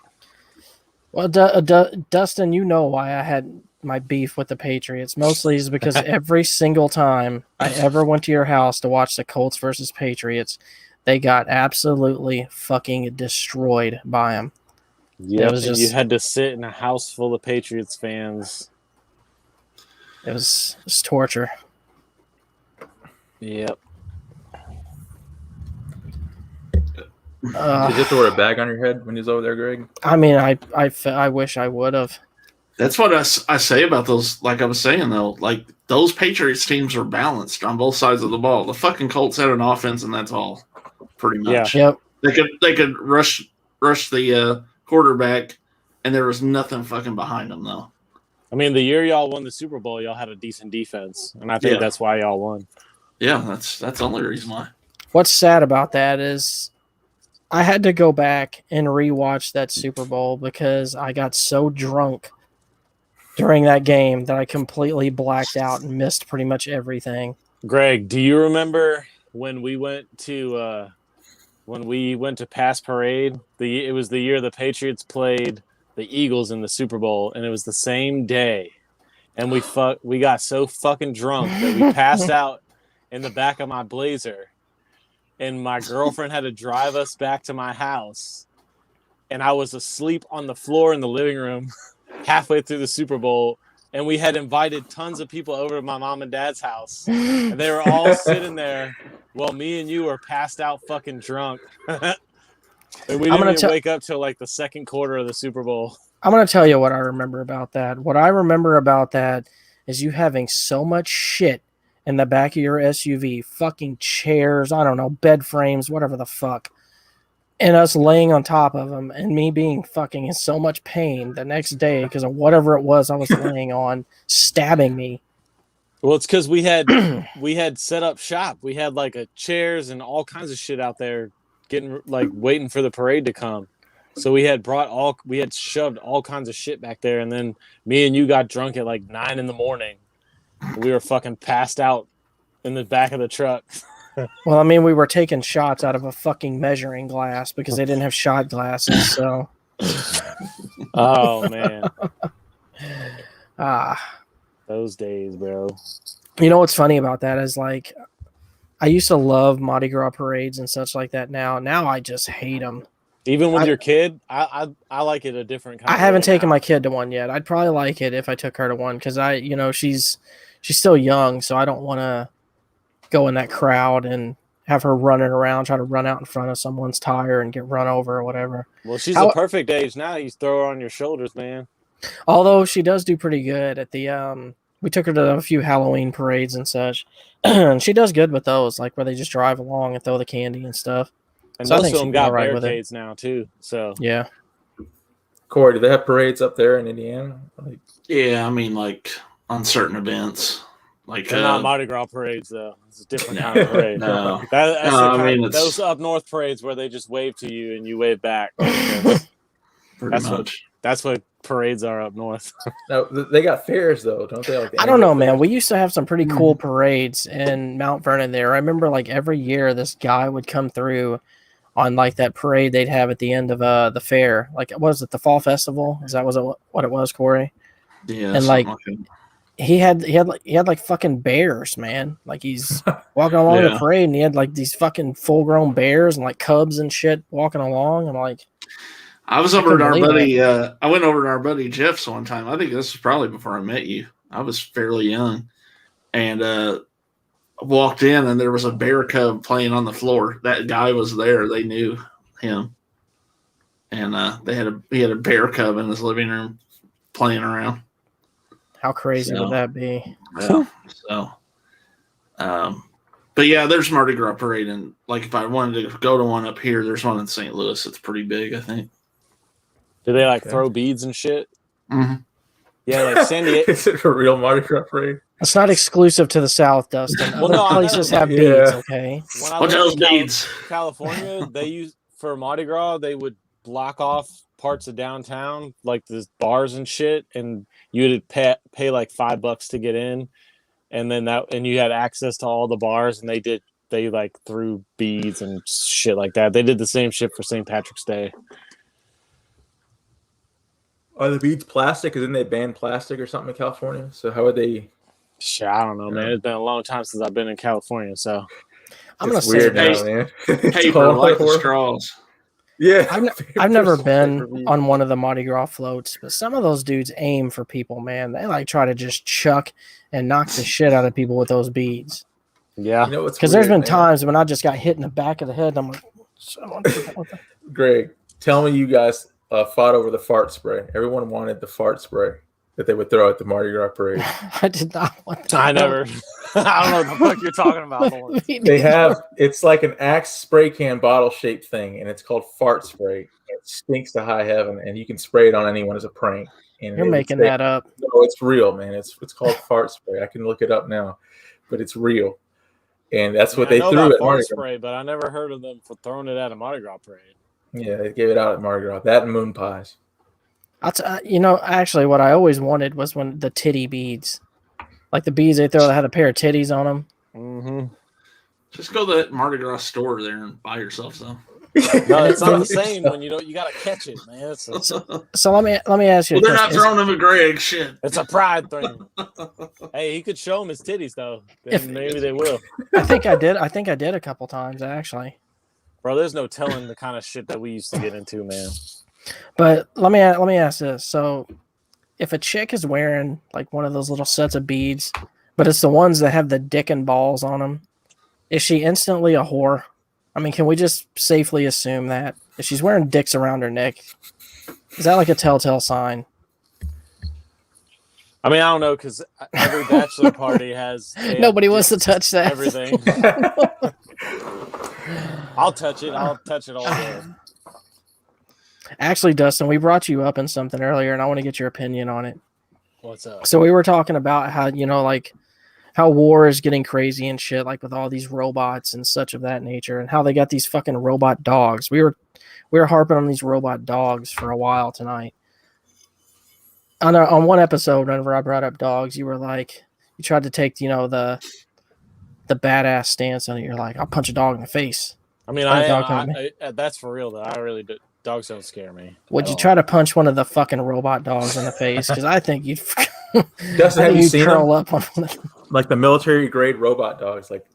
Well, Dustin, you know why I had my beef with the Patriots. Mostly is because every single time I ever went to your house to watch the Colts versus Patriots, they got absolutely fucking destroyed by them. Yeah, you had to sit in a house full of Patriots fans. It was torture. Yep. Did you have to wear a bag on your head when he was over there, Greg? I mean, I wish I would have. That's what I say about those. Like I was saying, though, like those Patriots teams are balanced on both sides of the ball. The fucking Colts had an offense, and that's all, pretty much. Yeah. Yep. They could rush the quarterback, and there was nothing fucking behind them, though. I mean, the year y'all won the Super Bowl, y'all had a decent defense, and I think that's why y'all won. Yeah, that's the only reason why. What's sad about that is I had to go back and rewatch that Super Bowl because I got so drunk during that game that I completely blacked out and missed pretty much everything. Greg, do you remember when we went to Pass Parade? It was the year the Patriots played the Eagles in the Super Bowl, and it was the same day. And we got so fucking drunk that we passed out in the back of my Blazer, and my girlfriend had to drive us back to my house, and I was asleep on the floor in the living room halfway through the Super Bowl, and we had invited tons of people over to my mom and dad's house, and they were all sitting there while me and you were passed out fucking drunk. And we didn't even wake up till like the second quarter of the Super Bowl. I'm going to tell you what I remember about that. What I remember about that is you having so much shit in the back of your SUV, fucking chairs, I don't know, bed frames, whatever the fuck, and us laying on top of them, and me being fucking in so much pain the next day because of whatever it was I was laying on, stabbing me. Well, it's because we had set up shop. We had like chairs and all kinds of shit out there, waiting for the parade to come. So we had shoved all kinds of shit back there, and then me and you got drunk at like 9 a.m. We were fucking passed out in the back of the truck. Well, I mean, we were taking shots out of a fucking measuring glass because they didn't have shot glasses. So, oh man, those days, bro. You know what's funny about that is like, I used to love Mardi Gras parades and such like that. Now I just hate them. Even with your kid, I like it a different kind. I haven't taken my kid to one yet. I'd probably like it if I took her to one because she's still young, so I don't want to go in that crowd and have her running around trying to run out in front of someone's tire and get run over or whatever. Well, she's the perfect age now. You throw her on your shoulders, man. Although she does do pretty good at the we took her to a few Halloween parades and such, and she does good with those, like where they just drive along and throw the candy and stuff. And so most of them got barricades now too. So yeah. Corey, do they have parades up there in Indiana? Yeah, I mean, like on certain events. Like they're not Mardi Gras parades, though. It's a different kind of parade. Those up north parades where they just wave to you and you wave back. That's what parades are up north. No, they got fairs though, don't they? I don't know, man. We used to have some pretty cool parades in Mount Vernon there. I remember like every year this guy would come through on like that parade they'd have at the end of the fair. Like, was it the Fall Festival? Is that what it was, Corey? Yeah. And like he had like fucking bears, man. Like he's walking along the parade and he had like these fucking full grown bears and like cubs and shit walking along. I'm like, I was over at our buddy. I went over to our buddy Jeff's one time. I think this was probably before I met you. I was fairly young, and walked in and there was a bear cub playing on the floor. That guy was there. They knew him, and he had a bear cub in his living room playing around. How crazy would that be? Yeah. But yeah, there's Mardi Gras parade, and like if I wanted to go to one up here, there's one in St. Louis. It's pretty big, I think. Do they like throw beads and shit? Mm-hmm. Yeah, like San Diego. Is it a real Mardi Gras parade? It's not exclusive to the South, Dustin. Other places have beads, okay? What else beads? California, for Mardi Gras, they would block off parts of downtown, like the bars and shit, and you would pay like $5 to get in, and you had access to all the bars, and they like threw beads and shit like that. They did the same shit for St. Patrick's Day. Are the beads plastic? Because then they banned plastic or something in California. So how would they? Shit, I don't know, man. It's been a long time since I've been in California, so I'm gonna say now, man. Paper like the straws. Yeah, I've never been on one of the Mardi Gras floats, but some of those dudes aim for people, man. They like try to just chuck and knock the shit out of people with those beads. Yeah, because there's been times when I just got hit in the back of the head. And I'm like, Greg, tell me you guys fought over the fart spray. Everyone wanted the fart spray that they would throw at the Mardi Gras parade. I did not want to. I never. I don't know what the fuck you're talking about. They have, it's like an Axe spray can bottle shaped thing, and it's called fart spray. It stinks to high heaven, and you can spray it on anyone as a prank. And you're making that up. No, it's real, man. It's called fart spray. I can look it up now, but it's real. And that's what they threw at Mardi Gras. Spray, but I never heard of them for throwing it at a Mardi Gras parade. Yeah, they gave it out at Mardi Gras. That and moon pies. Actually, what I always wanted was when the titty beads, like the beads they throw that had a pair of titties on them. Mm-hmm. Just go to that Mardi Gras store there and buy yourself some. No, it's not the same when you got to catch it, man. So let me ask you. Well, they're not throwing them at Greg. Shit. It's a pride thing. Hey, he could show them his titties though. Maybe they will. I think I did a couple times actually. Bro, there's no telling the kind of shit that we used to get into, man. But let me ask this. So if a chick is wearing like one of those little sets of beads, but it's the ones that have the dick and balls on them, is she instantly a whore? I mean, can we just safely assume that if she's wearing dicks around her neck, is that like a telltale sign? I mean, I don't know, because every bachelor party has... Nobody wants to touch that. Everything. I'll touch it. I'll touch it all day. Actually, Dustin, we brought you up in something earlier, and I want to get your opinion on it. What's up? So we were talking about how, like, how war is getting crazy and shit, like with all these robots and such of that nature, and how they got these fucking robot dogs. We were harping on these robot dogs for a while tonight. On one episode, whenever I brought up dogs, you were like, you tried to take, the badass stance on it. You're like, I'll punch a dog in the face. I mean, that's for real though. I really do. Dogs don't scare me. Would you try to punch one of the fucking robot dogs in the face? Because I think you'd. Dustin, have you seen them? Up on one of them. Like the military grade robot dogs, like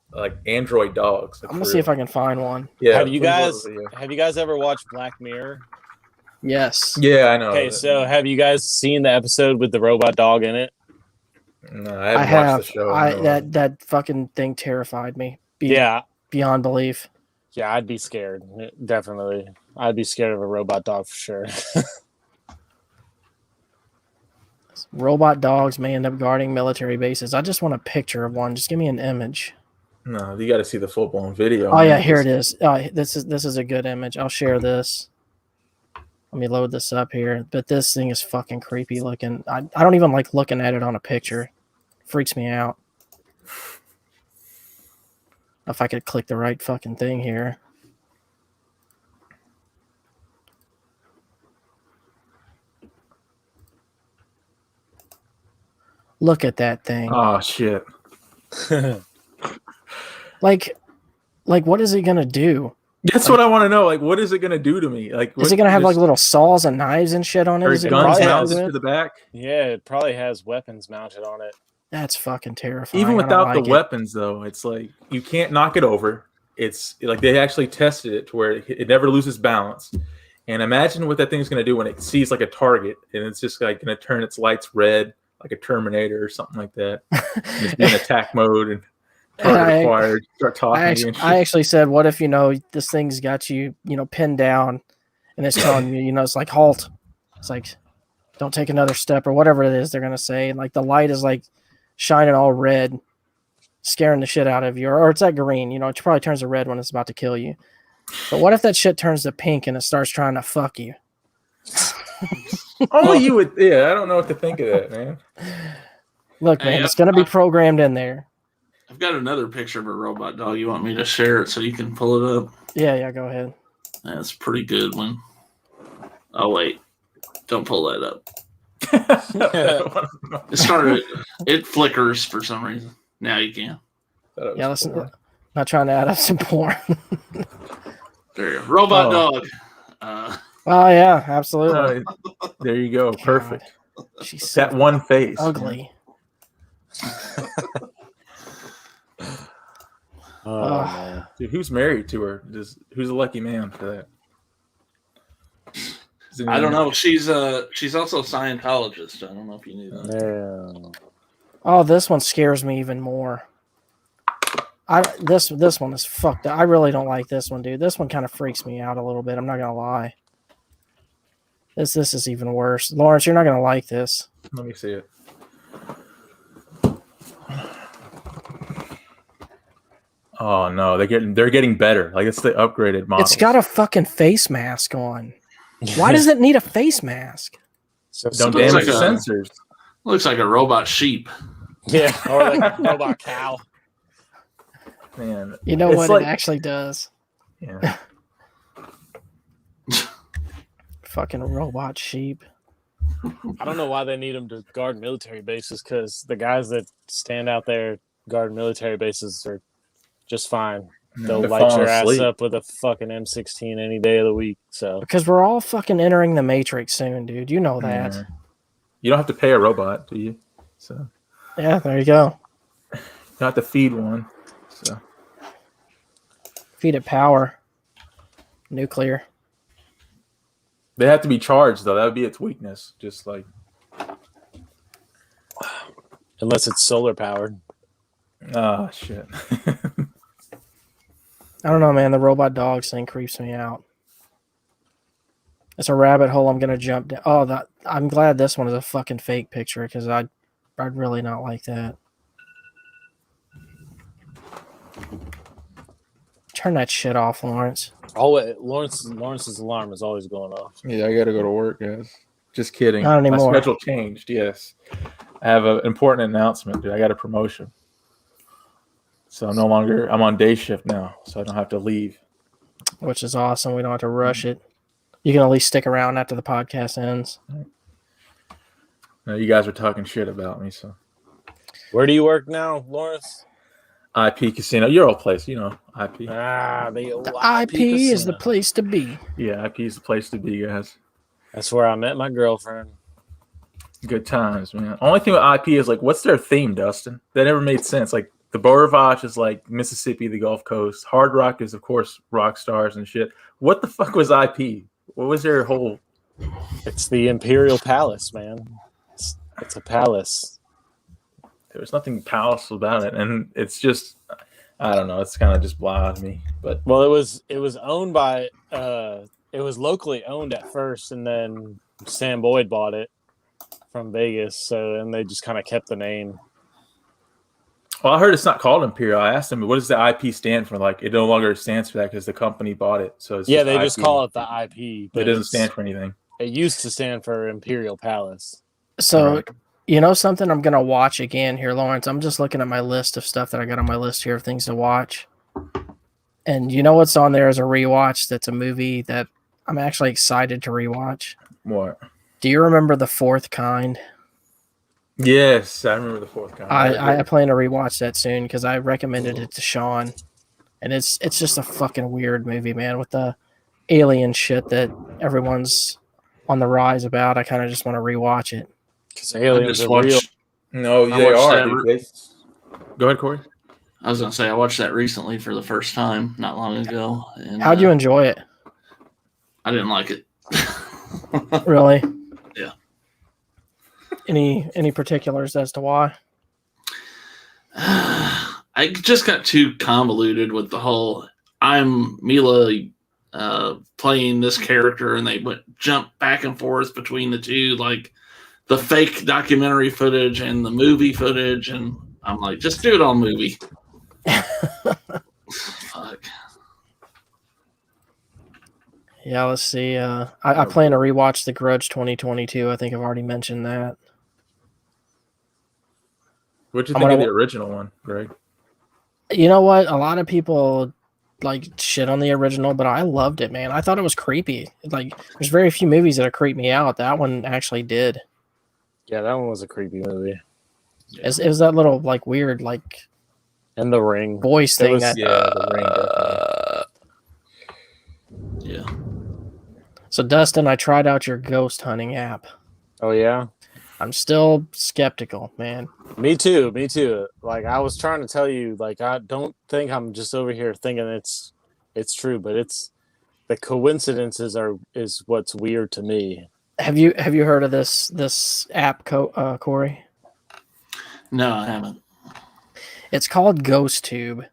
android dogs. I'm gonna see if I can find one. Yeah. Have you guys ever watched Black Mirror? Yes. Yeah, I know. Okay, so have you guys seen the episode with the robot dog in it? No, I haven't watched the show. That fucking thing terrified me. Beyond belief. Yeah, I'd be scared. Definitely. I'd be scared of a robot dog for sure. Robot dogs may end up guarding military bases. I just want a picture of one. Just give me an image. No, you got to see the full blown video. Oh yeah, here it is. This is a good image. I'll share this. Let me load this up here. But this thing is fucking creepy looking. I don't even like looking at it on a picture. It freaks me out. If I could click the right fucking thing here. Look at that thing. Oh shit. Like what is it gonna do? That's what I want to know. Like, what is it gonna do to me? Like, is it gonna have like little saws and knives and shit on it? Or Is it guns gonna mounted to the back? Yeah, it probably has weapons mounted on it. That's fucking terrifying. Even without the weapons, though, it's like you can't knock it over. It's like they actually tested it to where it never loses balance. And imagine what that thing's gonna do when it sees like a target, and it's just like gonna turn its lights red, like a Terminator or something like that. Just be in attack mode and target acquired. Start talking. I actually said, what if this thing's got you pinned down, and it's telling you it's like halt. It's like don't take another step or whatever it is they're gonna say. And like the light is like shining all red, scaring the shit out of you, or it's like green. It probably turns to red when it's about to kill you. But what if that shit turns to pink and it starts trying to fuck you? Only you would. Yeah, I don't know what to think of that, man. Look, man, it's gonna be programmed in there. I've got another picture of a robot dog. You want me to share it so you can pull it up? Yeah, go ahead. That's a pretty good one. Oh wait, don't pull that up. It flickers for some reason. Now you can. Yeah, listen. Not trying to add up some porn. There you go. Robot dog. Oh yeah, absolutely. There you go. God. Perfect. She's that one face. Ugly. Man. Dude, who's married to her? Who's a lucky man for that? I don't know. She's also a Scientologist. I don't know if you knew that. Yeah. Oh, this one scares me even more. This one is fucked up. I really don't like this one, dude. This one kind of freaks me out a little bit. I'm not gonna lie. This is even worse. Lawrence, you're not gonna like this. Let me see it. Oh no, they're getting better. Like it's the upgraded model. It's got a fucking face mask on. Why does it need a face mask? Don't damage the sensors. Looks like a robot sheep. Yeah, or like a robot cow. Man, you know what it actually does? Yeah. Fucking robot sheep. I don't know why they need them to guard military bases, because the guys that stand out there guard military bases are just fine. They'll light your ass up with a fucking M16 any day of the week. So because we're all fucking entering the Matrix soon, dude. You know that. Yeah. You don't have to pay a robot, do you? So yeah, there you go. You don't have to feed one. So feed it power. Nuclear. They have to be charged though. That would be its weakness. Just like unless it's solar powered. Oh shit. I don't know, man. The robot dogs thing creeps me out. It's a rabbit hole I'm gonna jump down. Oh, I'm glad this one is a fucking fake picture, because I'd really not like that. Turn that shit off, Lawrence. Oh, Lawrence's alarm is always going off. Yeah, I gotta go to work, guys. Just kidding. Not anymore. My schedule changed. Yes, I have an important announcement, dude. I got a promotion. So I'm on day shift now, so I don't have to leave. Which is awesome. We don't have to rush it. You can at least stick around after the podcast ends. No, you guys were talking shit about me, so. Where do you work now, Lawrence? IP Casino, your old place, you know, IP. The old IP is the place to be. Yeah, IP is the place to be, guys. That's where I met my girlfriend. Good times, man. Only thing with IP is like, what's their theme, Dustin? That never made sense. Like the Boulevard is like Mississippi, the Gulf Coast. Hard Rock is, of course, rock stars and shit. What the fuck was IP? What was their whole? It's the Imperial Palace, man. It's a palace. There was nothing palace about it, and it's just, I don't know. It's kind of just blah to me. But well, it was owned by it was locally owned at first, and then Sam Boyd bought it from Vegas. So and they just kind of kept the name. Well, I heard it's not called Imperial. I asked him, what does the IP stand for? Like, it no longer stands for that because the company bought it. So it's yeah, they IP. just call it the IP. But it doesn't stand for anything. It used to stand for Imperial Palace. So, you know something I'm going to watch again here, Lawrence? I'm just looking at my list of stuff that I got on my list here of things to watch. And you know what's on there as a rewatch that's a movie that I'm actually excited to rewatch? What? Do you remember The Fourth Kind? Yes, I remember The Fourth Kind. I plan to rewatch that soon because I recommended it to Sean. And it's just a fucking weird movie, man, with the alien shit that everyone's on the rise about. I kind of just want to rewatch it. Because aliens are real. No, they are. Go ahead, Corey. I was going to say, I watched that recently for the first time, not long ago. And, how'd you enjoy it? I didn't like it. Really? Yeah. Any particulars as to why? I just got too convoluted with the whole I'm Mila playing this character, and they jump back and forth between the two, like the fake documentary footage and the movie footage, and I'm like, just do it on movie. Fuck. Yeah, let's see. I plan to rewatch The Grudge 2022. I think I've already mentioned that. What'd you think of the original one, Greg? You know what? A lot of people like shit on the original, but I loved it, man. I thought it was creepy. Like, there's very few movies that creep me out. That one actually did. Yeah, that one was a creepy movie. Yeah. It was that little like weird like and the ring voice thing. The ring. Yeah. So Dustin, I tried out your ghost hunting app. Oh yeah. I'm still skeptical, man. Me too. Like I was trying to tell you, like I don't think I'm just over here thinking it's true, but it's the coincidences is what's weird to me. Have you heard of this app, Corey? No, I haven't. It's called GhostTube,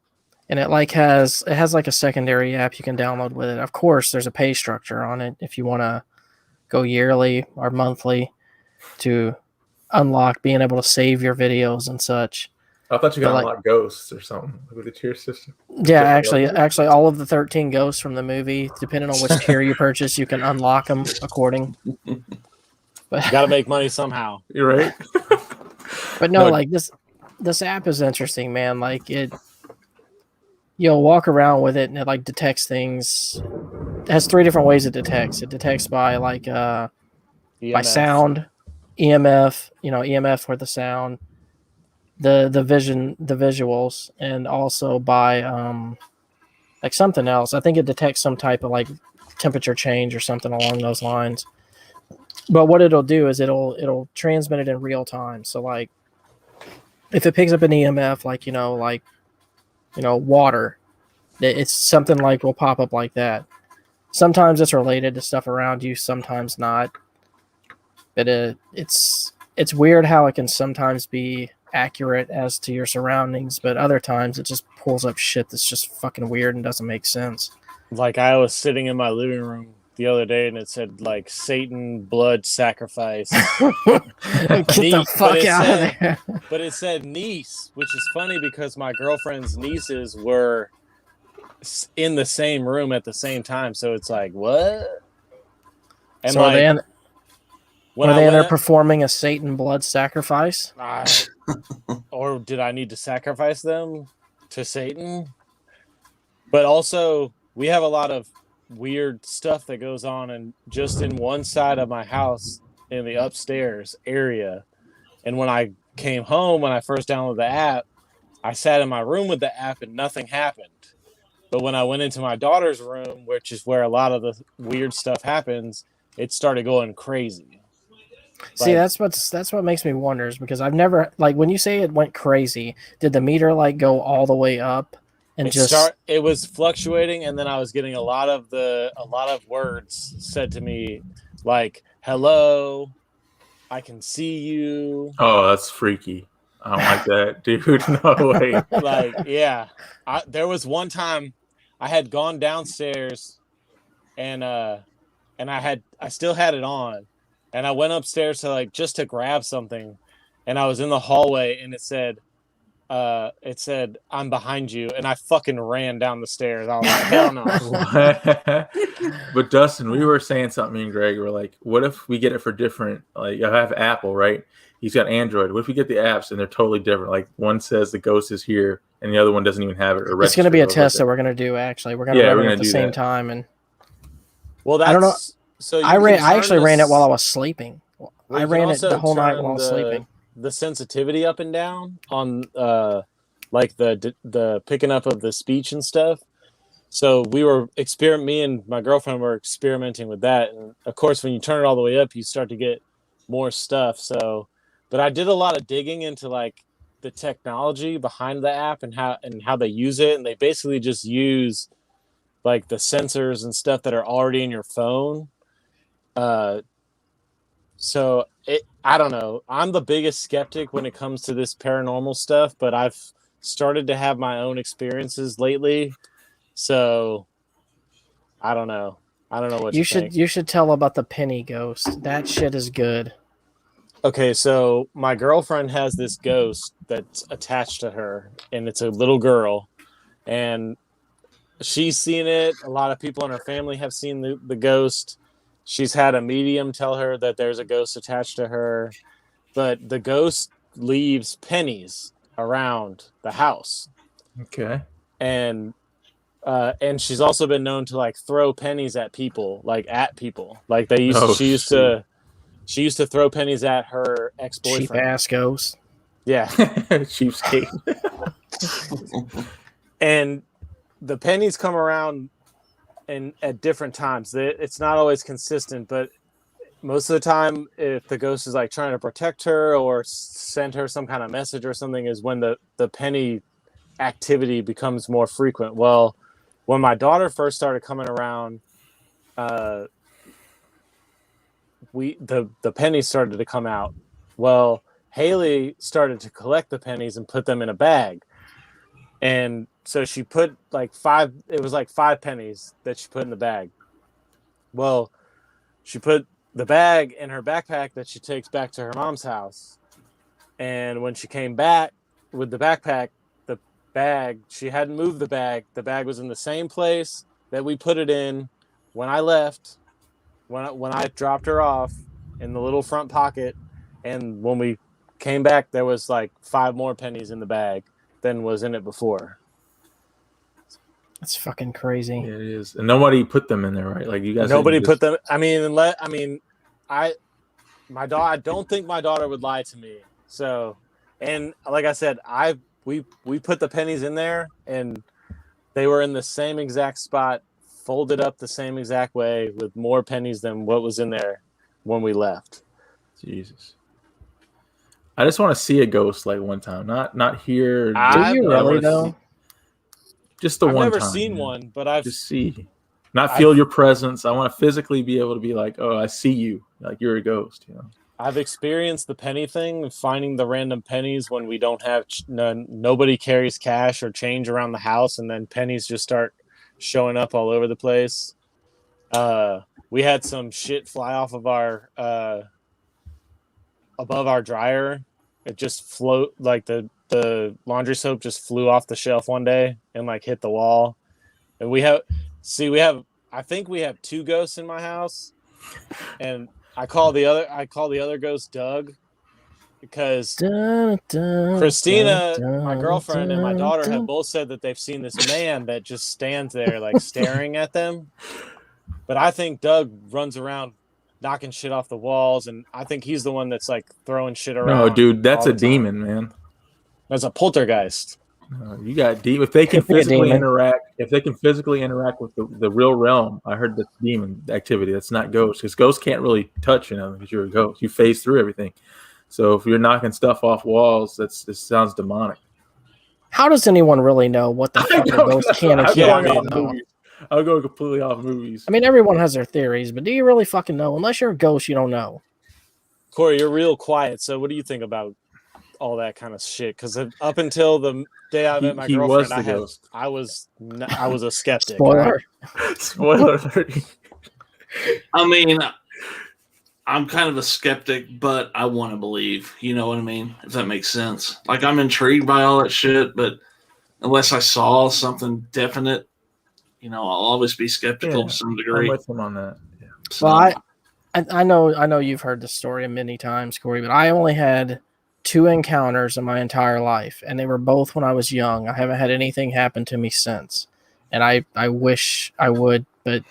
and it has like a secondary app you can download with it. Of course, there's a pay structure on it if you want to go yearly or monthly to unlock being able to save your videos and such. I thought you could unlock ghosts or something with the tier system. Yeah, actually, all of the 13 ghosts from the movie, depending on which tier you purchase, you can unlock them according. But you gotta make money somehow. You're right. But no, like this app is interesting, man. Like you'll walk around with it and it like detects things. It has 3 different ways it detects. It detects by like by sound, EMF, EMF for the sound, the vision, the visuals, and also by like something else. I think it detects some type of like temperature change or something along those lines. But what it'll do is it'll transmit it in real time. So like if it picks up an EMF, like water, it's something like will pop up like that. Sometimes it's related to stuff around you, sometimes not. But it's weird how it can sometimes be accurate as to your surroundings, but other times it just pulls up shit that's just fucking weird and doesn't make sense. Like I was sitting in my living room the other day and it said like Satan blood sacrifice. Get the fuck out of there. But it said niece, which is funny because my girlfriend's nieces were in the same room at the same time. So it's like, what? And so like, were they in there performing a Satan blood sacrifice? Or did I need to sacrifice them? to Satan. But also, we have a lot of weird stuff that goes on, and just in one side of my house in the upstairs area. And when I came home, when I first downloaded the app, I sat in my room with the app and nothing happened. But when I went into my daughter's room, which is where a lot of the weird stuff happens, it started going crazy. See, that's what makes me wonder, is because I've never, like, when you say it went crazy, did the meter like go all the way up and it was fluctuating, and then I was getting a lot of words said to me, like, hello, I can see you. Oh, that's freaky. I don't like that, dude. No way. Like, yeah. There was one time I had gone downstairs and I still had it on, and I went upstairs to just to grab something, and I was in the hallway, and it said I'm behind you, and I fucking ran down the stairs. I was like, hell no. But Dustin, we were saying something, me and Greg were like, what if we get it for different, like, I have Apple, right? He's got Android. What if we get the apps and they're totally different? Like, one says the ghost is here and the other one doesn't even have it. Or it's going to be a test that we're going to do, actually. We're going to run it at the same time. And well, that's, I don't know. So I actually ran it while I was sleeping. I ran it the whole night while I was sleeping. The sensitivity up and down on like the picking up of the speech and stuff. So me and my girlfriend were experimenting with that, and of course when you turn it all the way up you start to get more stuff. So but I did a lot of digging into like the technology behind the app and how they use it, and they basically just use like the sensors and stuff that are already in your phone. So I don't know. I'm the biggest skeptic when it comes to this paranormal stuff, but I've started to have my own experiences lately. So I don't know. I don't know what you think. You should tell about the penny ghost. That shit is good. Okay, so my girlfriend has this ghost that's attached to her, and it's a little girl, and she's seen it. A lot of people in her family have seen the ghost. She's had a medium tell her that there's a ghost attached to her, but the ghost leaves pennies around the house. Okay. And she's also been known to like throw pennies at people, like she used to throw pennies at her ex-boyfriend. Cheap ass ghost. Yeah. Cheapskate. And the pennies come around and at different times. It's not always consistent, but most of the time, if the ghost is like trying to protect her or send her some kind of message or something, is when the penny activity becomes more frequent. Well, when my daughter first started coming around, the pennies started to come out. Well, Haley started to collect the pennies and put them in a bag. And so she put like 5 pennies that she put in the bag. Well, she put the bag in her backpack that she takes back to her mom's house. And when she came back with the backpack, the bag, she hadn't moved the bag. The bag was in the same place that we put it in when I left, when I dropped her off in the little front pocket. And when we came back, there was like 5 more pennies in the bag than was in it before. That's fucking crazy. Yeah, it is. And nobody put them in there, right? Like you guys. Nobody put them. I don't think my daughter would lie to me. So, and like I said, we put the pennies in there, and they were in the same exact spot, folded up the same exact way, with more pennies than what was in there when we left. Jesus. I just want to see a ghost like one time, not here. Do you really though? Just the I've one time. I've never seen one, but I've just see, not feel your presence. I want to physically be able to be like, oh, I see you, like you're a ghost. You know. I've experienced the penny thing, finding the random pennies when we don't have nobody carries cash or change around the house, and then pennies just start showing up all over the place. We had some shit fly off of our above our dryer. It just float like the laundry soap just flew off the shelf one day and like hit the wall. And I think we have 2 ghosts in my house, and I call the other ghost Doug, because Dun, dun, Christina, dun, my girlfriend, and my dun, daughter dun. have both said that they've seen this man that just stands there like staring at them. But I think Doug runs around knocking shit off the walls, and I think he's the one that's like throwing shit around. No, dude, that's all a the time. demon, man. That's a poltergeist. You got deep. If they can Could be a physically demon. interact with the real realm, I heard that's demon activity. That's not ghosts, because ghosts can't really touch, because you're a ghost. You phase through everything. So if you're knocking stuff off walls, this sounds demonic. How does anyone really know what the fuck a ghost can and can't do, though? I'll go completely off movies. I mean, everyone has their theories, but do you really fucking know? Unless you're a ghost, you don't know. Corey, you're real quiet. So what do you think about all that kind of shit? Because up until the day I met my girlfriend, I was a skeptic. Spoiler. Right? Spoiler. I mean, I'm kind of a skeptic, but I want to believe. You know what I mean? If that makes sense. Like, I'm intrigued by all that shit, but unless I saw something definite, I'll always be skeptical to some degree. I'm with him on that. Yeah. So, well, I know you've heard the story many times, Corey, but I only had 2 encounters in my entire life, and they were both when I was young. I haven't had anything happen to me since, and I wish I would, but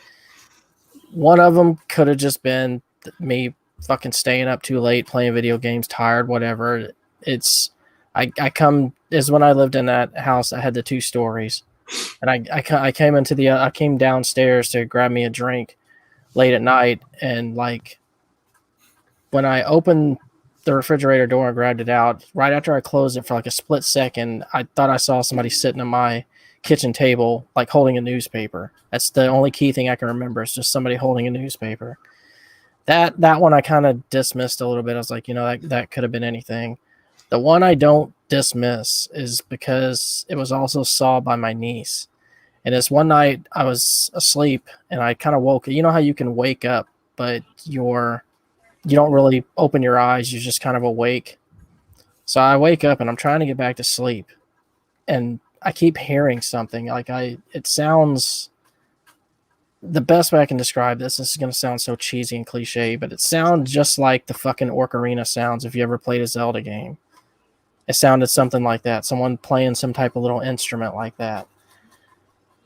one of them could have just been me fucking staying up too late, playing video games, tired, whatever. I when I lived in that house. I had the 2 stories, and I came downstairs to grab me a drink late at night, and like when I opened the refrigerator door and grabbed it out, right after I closed it for like a split second, I thought I saw somebody sitting at my kitchen table, like holding a newspaper. That's the only key thing I can remember. It's just somebody holding a newspaper. That one I kind of dismissed a little bit. I was like, that could have been anything. The one I don't dismiss is because it was also saw by my niece. And this one night I was asleep and I kind of woke. You know how you can wake up, but you don't really open your eyes. You're just kind of awake. So I wake up and I'm trying to get back to sleep. And I keep hearing something. It sounds, the best way I can describe this is going to sound so cheesy and cliche, but it sounds just like the fucking Ocarina sounds if you ever played a Zelda game. It sounded something like that. Someone playing some type of little instrument like that.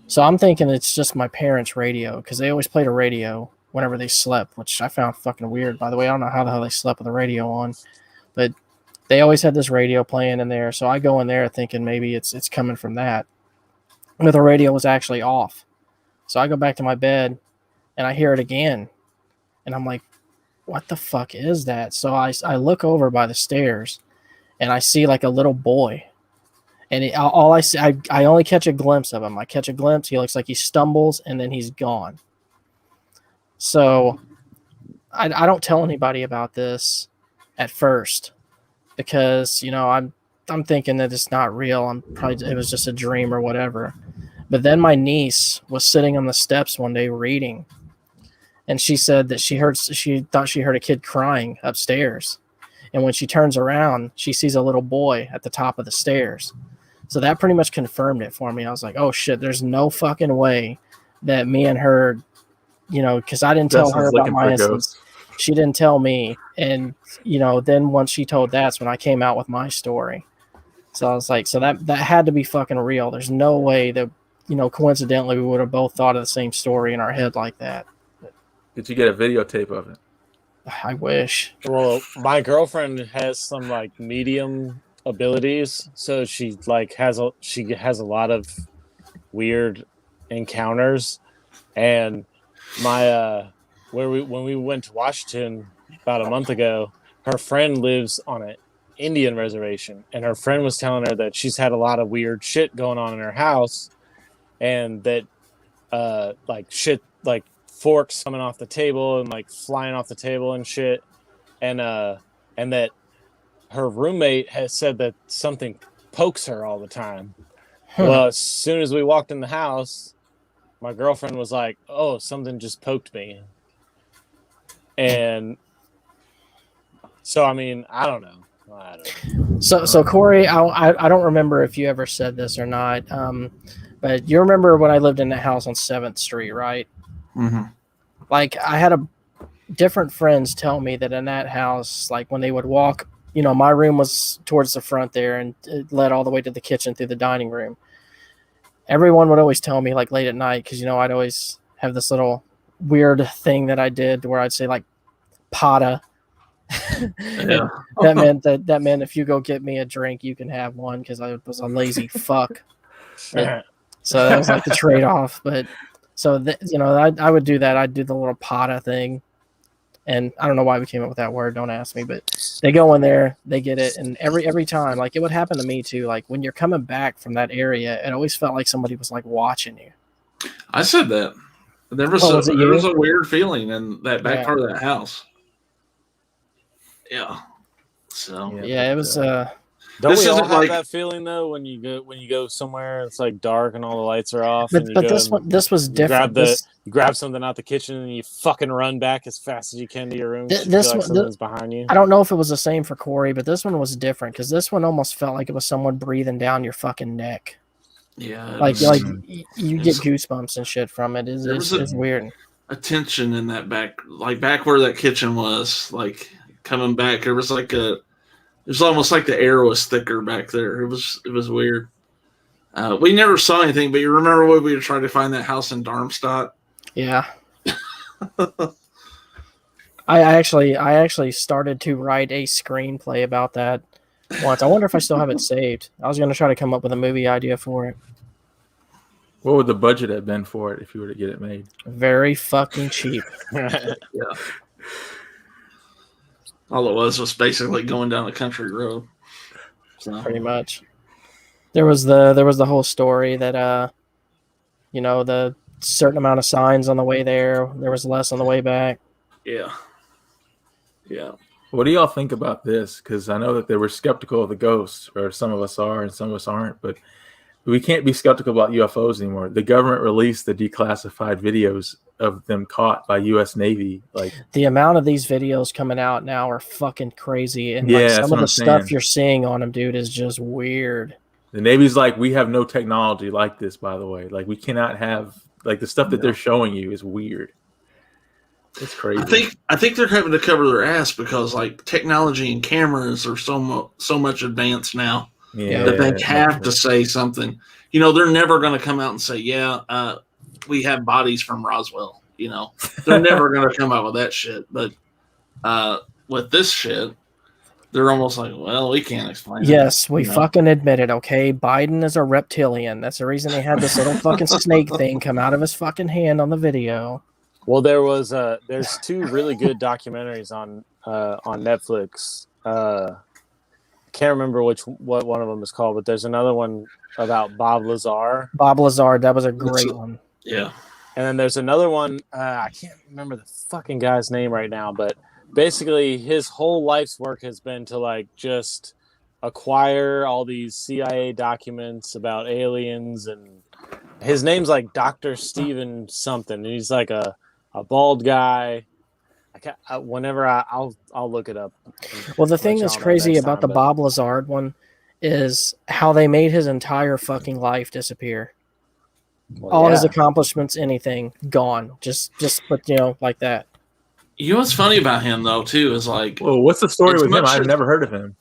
So I'm thinking it's just my parents' radio, because they always played a radio whenever they slept, which I found fucking weird, by the way. I don't know how the hell they slept with the radio on, but they always had this radio playing in there. So I go in there thinking maybe it's coming from that. But the radio was actually off. So I go back to my bed and I hear it again. And I'm like, what the fuck is that? So I look over by the stairs and I see like a little boy. And all I see, I only catch a glimpse of him. I catch a glimpse. He looks like he stumbles and then he's gone. So I don't tell anybody about this at first because, I'm thinking that it's not real. It was just a dream or whatever. But then my niece was sitting on the steps one day reading, and she said that she thought she heard a kid crying upstairs. And when she turns around, she sees a little boy at the top of the stairs. So that pretty much confirmed it for me. I was like, oh shit, there's no fucking way that me and her, because I didn't tell her about my instance. She didn't tell me. And, then once she told that's when I came out with my story. So I was like, so that had to be fucking real. There's no way that, coincidentally we would have both thought of the same story in our head like that. Did you get a videotape of it? I wish. Well, my girlfriend has some like medium abilities, so she has a lot of weird encounters. And my when we went to Washington about a month ago, her friend lives on an Indian reservation, and her friend was telling her that she's had a lot of weird shit going on in her house, and that shit like forks coming off the table and like flying off the table and shit, and that her roommate has said that something pokes her all the time. Well, as soon as we walked in the house, my girlfriend was like, oh, something just poked me. And so, I mean, I don't know. So Corey, I don't remember if you ever said this or not, but you remember when I lived in that house on 7th Street, right? Mm-hmm. Like, I had different friends tell me that in that house, like when they would walk my room was towards the front there, and it led all the way to the kitchen through the dining room. Everyone would always tell me, like, late at night, because, I'd always have this little weird thing that I did where I'd say, like, "Pata." Yeah. that meant if you go get me a drink, you can have one, because I was a lazy fuck. So that was like the trade-off. But so I would do that. I'd do the little "Pata" thing, and I don't know why we came up with that word. Don't ask me. But they go in there, they get it, and every time, like, it would happen to me too. Like, when you're coming back from that area, it always felt like somebody was, like, watching you. I said that. There was a weird feeling in that back part of that house. Yeah. So yeah, it was. Don't we all have that feeling though when you go somewhere it's like dark and all the lights are off? But this was different. You grab something out the kitchen and you fucking run back as fast as you can to your room. Something's behind you. I don't know if it was the same for Corey, but this one was different because this one almost felt like it was someone breathing down your fucking neck. Yeah, like you get goosebumps and shit from it. It's weird. A tension in that back where that kitchen was, like coming back. There was almost like the air was thicker back there. It was weird. We never saw anything, but you remember when we were trying to find that house in Darmstadt? Yeah. I actually started to write a screenplay about that once. I wonder if I still have it saved. I was going to try to come up with a movie idea for it. What would the budget have been for it if you were to get it made? Very fucking cheap. Yeah. All it was basically going down a country road. So. Pretty much. There was the whole story that the certain amount of signs on the way there was less on the way back. Yeah. Yeah. What do y'all think about this? Because I know that they were skeptical of the ghosts, or some of us are and some of us aren't, but we can't be skeptical about UFOs anymore. The government released the declassified videos of them caught by U.S. Navy. Like, the amount of these videos coming out now are fucking crazy, and some of the stuff you're seeing on them, dude, is just weird. The Navy's like, we have no technology like this, by the way. Like, we cannot have, like, the stuff that they're showing you is weird. It's crazy. I think they're having to cover their ass because, like, technology and cameras are so much advanced now that they have to say something. They're never going to come out and say, we have bodies from Roswell. They're never going to come out with that shit. But with this shit, they're almost like, well, we can't explain it. Yes, we fucking admit it, okay? Biden is a reptilian. That's the reason they had this little fucking snake thing come out of his fucking hand on the video. Well, there's two really good documentaries on Netflix. I can't remember what one of them is called, but there's another one about Bob Lazar. Bob Lazar, that was a great one. Yeah. And then there's another one, I can't remember the fucking guy's name right now, but basically his whole life's work has been to, like, just acquire all these CIA documents about aliens, and his name's like Dr. Steven something, and he's like a bald guy. I'll look it up. Well, the thing that's crazy about the Bob Lazar one is how they made his entire fucking life disappear. All his accomplishments, anything, gone. Just like that. You know what's funny about him though too is like, well, what's the story with him? I've never heard of him.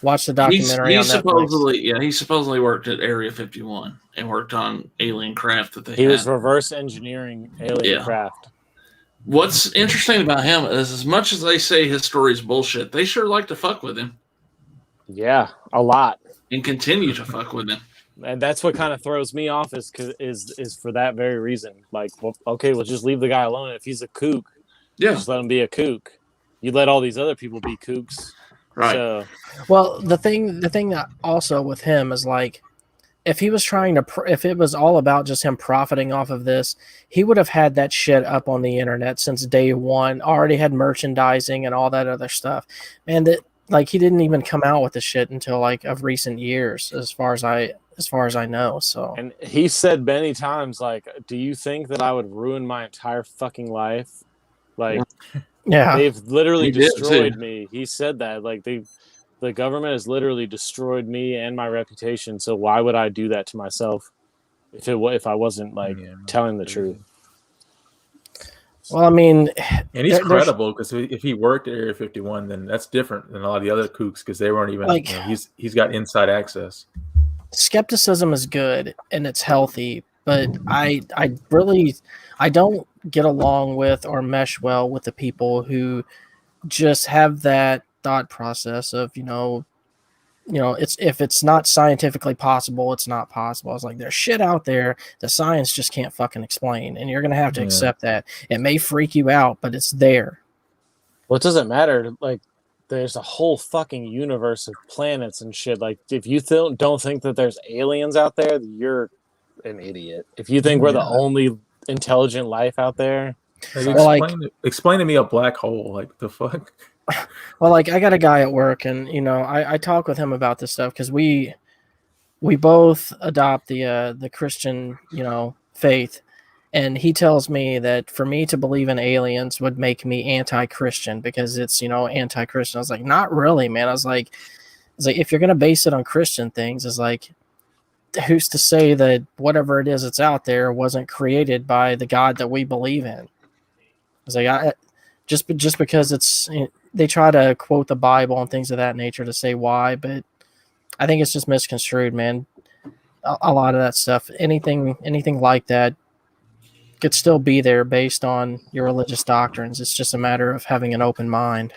Watch the documentary. He supposedly worked at Area 51 and worked on alien craft that he was reverse engineering alien craft. What's interesting about him is, as much as they say his story's bullshit, they sure like to fuck with him. Yeah, a lot, and continue to fuck with him. And that's what kind of throws me off is for that very reason. Like, well, okay, we'll just leave the guy alone. If he's a kook, just let him be a kook. You let all these other people be kooks. Right. So, well, the thing that also with him is, like, if he was if it was all about just him profiting off of this, he would have had that shit up on the internet since day one. Already had merchandising and all that other stuff, and that, like, he didn't even come out with the shit until, like, of recent years, as far as I know. So, and he said many times, like, do you think that I would ruin my entire fucking life? Like, yeah, they've literally destroyed me. He said that, like, the government has literally destroyed me and my reputation. So why would I do that to myself if I wasn't, like, telling the truth? Well, I mean, And he's there's credible because if he worked at Area 51, then that's different than a lot of the other kooks because they weren't even. Like- he's got inside access. skepticism is good and it's healthy, but I don't get along with or mesh well with the people who just have that thought process of it's if it's not scientifically possible, it's not possible. It's like there's shit out there the science just can't fucking explain, and you're gonna have to accept that. It may freak you out, but it's there. Well, it doesn't matter. Like, there's a whole fucking universe of planets and shit. Like, if you don't think that there's aliens out there, you're an idiot. If you think we're the only intelligent life out there, explain to me a black hole. Like, the fuck? Well, like, I got a guy at work, and I talk with him about this stuff because we both adopt the Christian faith, and he tells me that for me to believe in aliens would make me anti-Christian because it's anti-Christian. I was like, not really, man. I was like, if you're gonna base it on Christian things, it's like, who's to say that whatever it is that's out there wasn't created by the God that we believe in? I was like, just because it's. They try to quote the Bible and things of that nature to say why, but I think it's just misconstrued, man. A lot of that stuff, anything like that could still be there based on your religious doctrines. It's just a matter of having an open mind.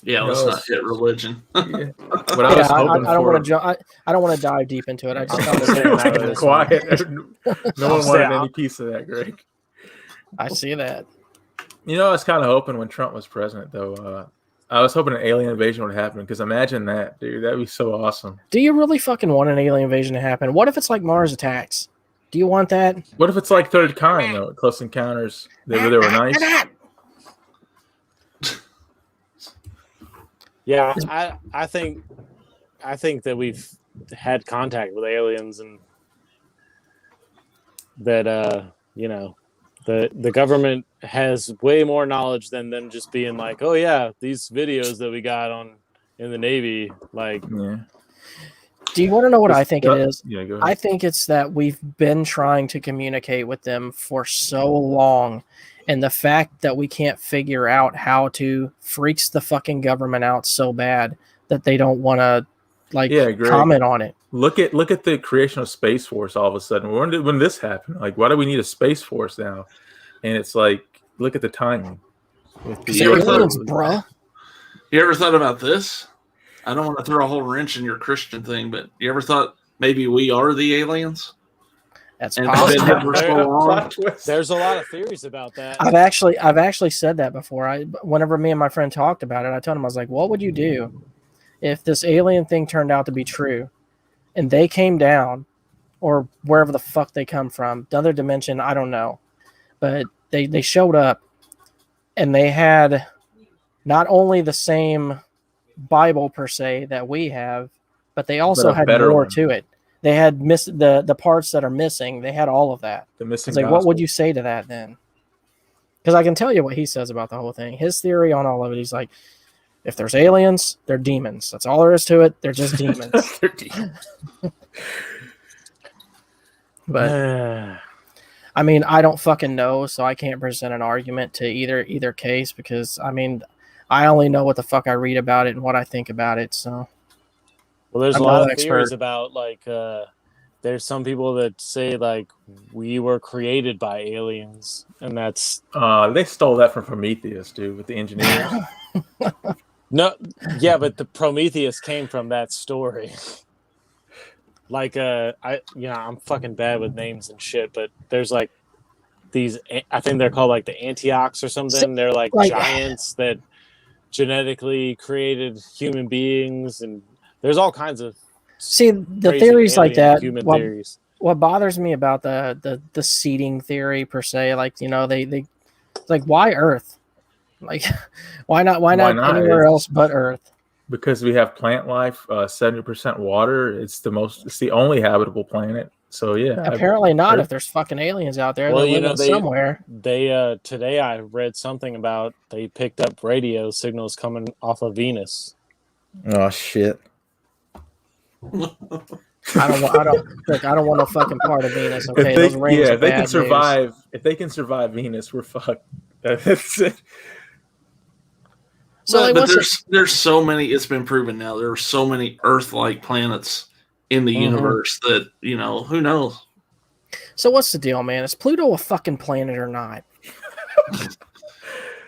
Yeah, let's not hit religion. Yeah. I don't want to dive deep into it. I just thought quiet. No one wanted any piece of that, Greg. I see that. I was kind of hoping when Trump was president, though. I was hoping an alien invasion would happen because imagine that, dude. That'd be so awesome. Do you really fucking want an alien invasion to happen? What if it's like Mars attacks? Do you want that? What if it's like Third Kind, though? Close Encounters. They were nice. Yeah, I think that we've had contact with aliens and that the government has way more knowledge than them just being like, oh yeah, these videos that we got in the Navy, like. Yeah. Do you want to know what I think it is? Yeah, go ahead. I think it's that we've been trying to communicate with them for so long, and the fact that we can't figure out how to freaks the fucking government out so bad that they don't want to comment on it. Look at the creation of Space Force all of a sudden. When this happened? Like, why do we need a Space Force now? And it's like, look at the timing. Aliens, bruh. You ever thought about this? I don't want to throw a whole wrench in your Christian thing, but you ever thought maybe we are the aliens? That's possible. There's a lot of theories about that. I've actually said that before. Whenever me and my friend talked about it, I told him, I was like, what would you do if this alien thing turned out to be true and they came down, or wherever the fuck they come from, the other dimension, I don't know, but they showed up and they had not only the same Bible per se that we have, but they also had more to it. They had missed the parts that are missing. They had all of that. The missing. Like, what would you say to that then? Because I can tell you what he says about the whole thing. His theory on all of it, he's like, if there's aliens, they're demons. That's all there is to it. They're just demons. They're demons. But I mean, I don't fucking know, so I can't present an argument to either case because I mean, I only know what the fuck I read about it and what I think about it. So, well, there's a lot of theories about like there's some people that say like we were created by aliens, and that's they stole that from Prometheus, dude, with the engineers. No, yeah, but the Prometheus came from that story. Like I'm fucking bad with names and shit, but there's like these, I think they're called like the Antiochs or something. They're like giants that genetically created human beings, and there's all kinds of the theories like that. Theories. What bothers me about the seeding theory per se, like they like, why Earth? Like, why not anywhere else but Earth? Because we have plant life, 70% water. It's the only habitable planet. So yeah. Apparently not. If there's fucking aliens out there, they're somewhere. They today I read something about they picked up radio signals coming off of Venus. Oh shit. I don't want no fucking part of Venus. Okay, those rings are if they bad can news. survive, if they can survive Venus, we're fucked. That's it. So, like, but there's so many. It's been proven now. There are so many Earth-like planets in the universe that who knows. So what's the deal, man? Is Pluto a fucking planet or not?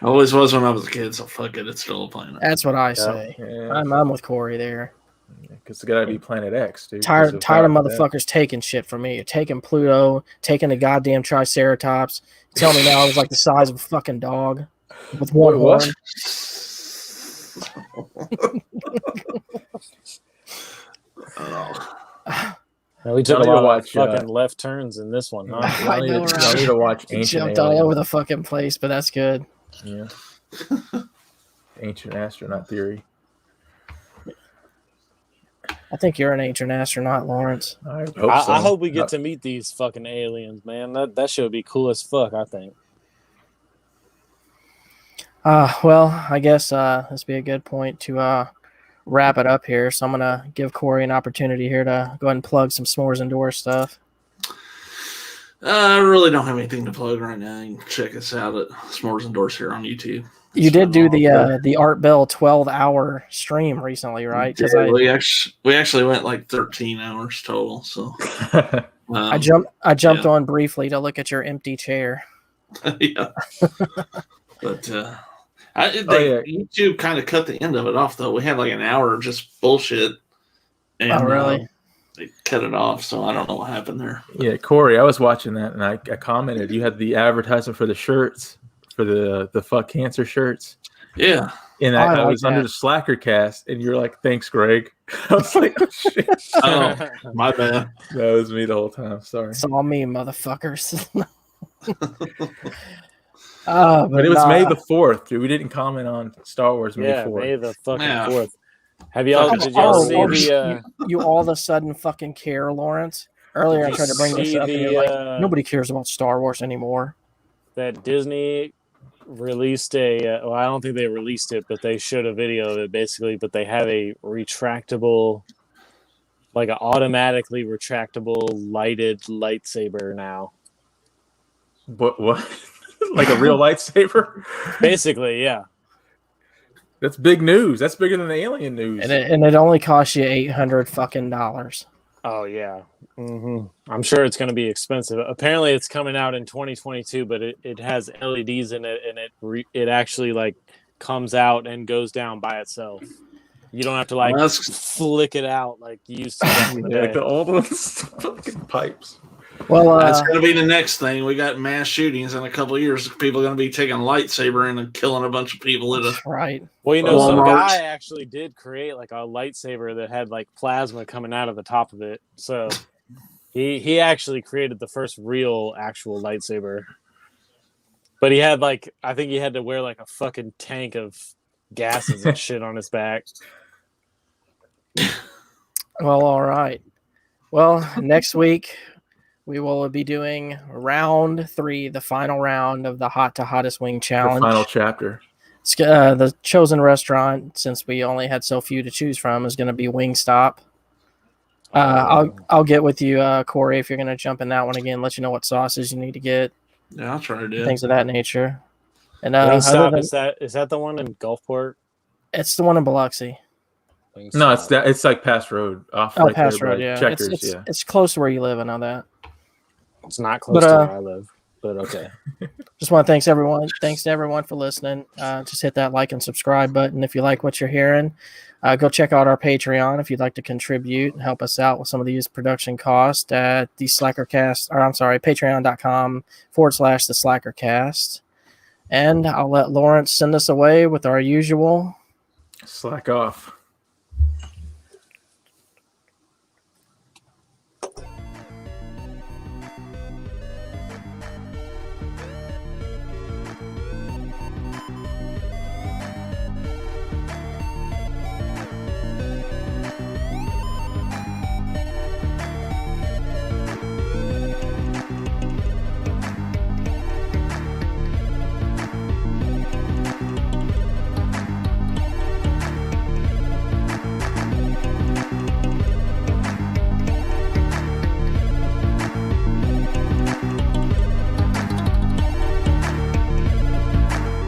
Always was when I was a kid. So fuck it, it's still a planet. That's what I say. Yeah. I'm with Corey there. Because it's gotta be Planet X, dude. Tired of motherfuckers taking shit from me. You're taking Pluto, taking the goddamn Triceratops. Tell me now it was like the size of a fucking dog with one horn. We took a lot of fucking left turns in this one, huh? I know, right? Y'all need to watch He Ancient jumped Alien. all over the fucking place, but that's good. Yeah. Ancient Astronaut Theory. I think you're an ancient astronaut, Lawrence. I hope so. I hope we get to meet these fucking aliens, man. That should be cool as fuck, I think. Well, I guess this would be a good point to wrap it up here. So I'm going to give Corey an opportunity here to go ahead and plug some S'mores Indoors stuff. I really don't have anything to plug right now. You can check us out at S'mores Indoors here on YouTube. You did do the Art Bell 12-hour stream recently, right? Yeah, we actually went like 13 hours total. So I jumped on briefly to look at your empty chair. Yeah, but YouTube kind of cut the end of it off though. We had like an hour of just bullshit. And, really? They cut it off, so I don't know what happened there. Yeah, Corey, I was watching that and I commented. You had the advertisement for the shirts. For the fuck cancer shirts. Yeah. And I was under the Slackercast, and you're like, thanks, Greg. I was like, oh, shit. Oh, my bad. That was me the whole time. Sorry. It's all me, motherfuckers. But it was May the 4th, dude. We didn't comment on Star Wars May 4th. May the fucking Yeah. 4th. Did y'all see the... You all of a sudden fucking care, Lawrence? Earlier I tried to bring this up, and you're like, nobody cares about Star Wars anymore. That Disney released I don't think they released it, but they showed a video of it basically. But they have a retractable, like an automatically retractable lighted lightsaber now. What? Like a real lightsaber? Basically, yeah. That's big news. That's bigger than the alien news. And it only costs you $800 fucking dollars. Oh yeah, I'm sure it's going to be expensive. Apparently, it's coming out in 2022, but it has LEDs in it, and it actually like comes out and goes down by itself. You don't have to flick it out like you used to back in the day. Like the old ones, fucking pipes. Well, that's going to be the next thing. We got mass shootings in a couple of years. People are going to be taking a lightsaber and killing a bunch of people. Right. Well, some guy actually did create like a lightsaber that had like plasma coming out of the top of it. So he actually created the first actual lightsaber. But he had I think he had to wear like a fucking tank of gases and shit on his back. Well, all right. Well, next week we will be doing round 3, the final round of the Hot to Hottest Wing Challenge. The final chapter. It's, the chosen restaurant, since we only had so few to choose from, is going to be Wingstop. I'll get with you, Corey, if you're going to jump in that one again. Let you know what sauces you need to get. Yeah, I'll try to do things of that nature. And Wingstop, is that the one in Gulfport? It's the one in Biloxi. Wingstop. No, it's like Pass Road. Pass Road, yeah. Checkers, it's close to where you live. I know that. It's not close to where I live, but okay. Just want to thanks to everyone for listening. Just hit that like and subscribe button if you like what you're hearing. Go check out our Patreon if you'd like to contribute and help us out with some of these production costs at patreon.com/theslackercast. And I'll let Lawrence send us away with our usual slack off.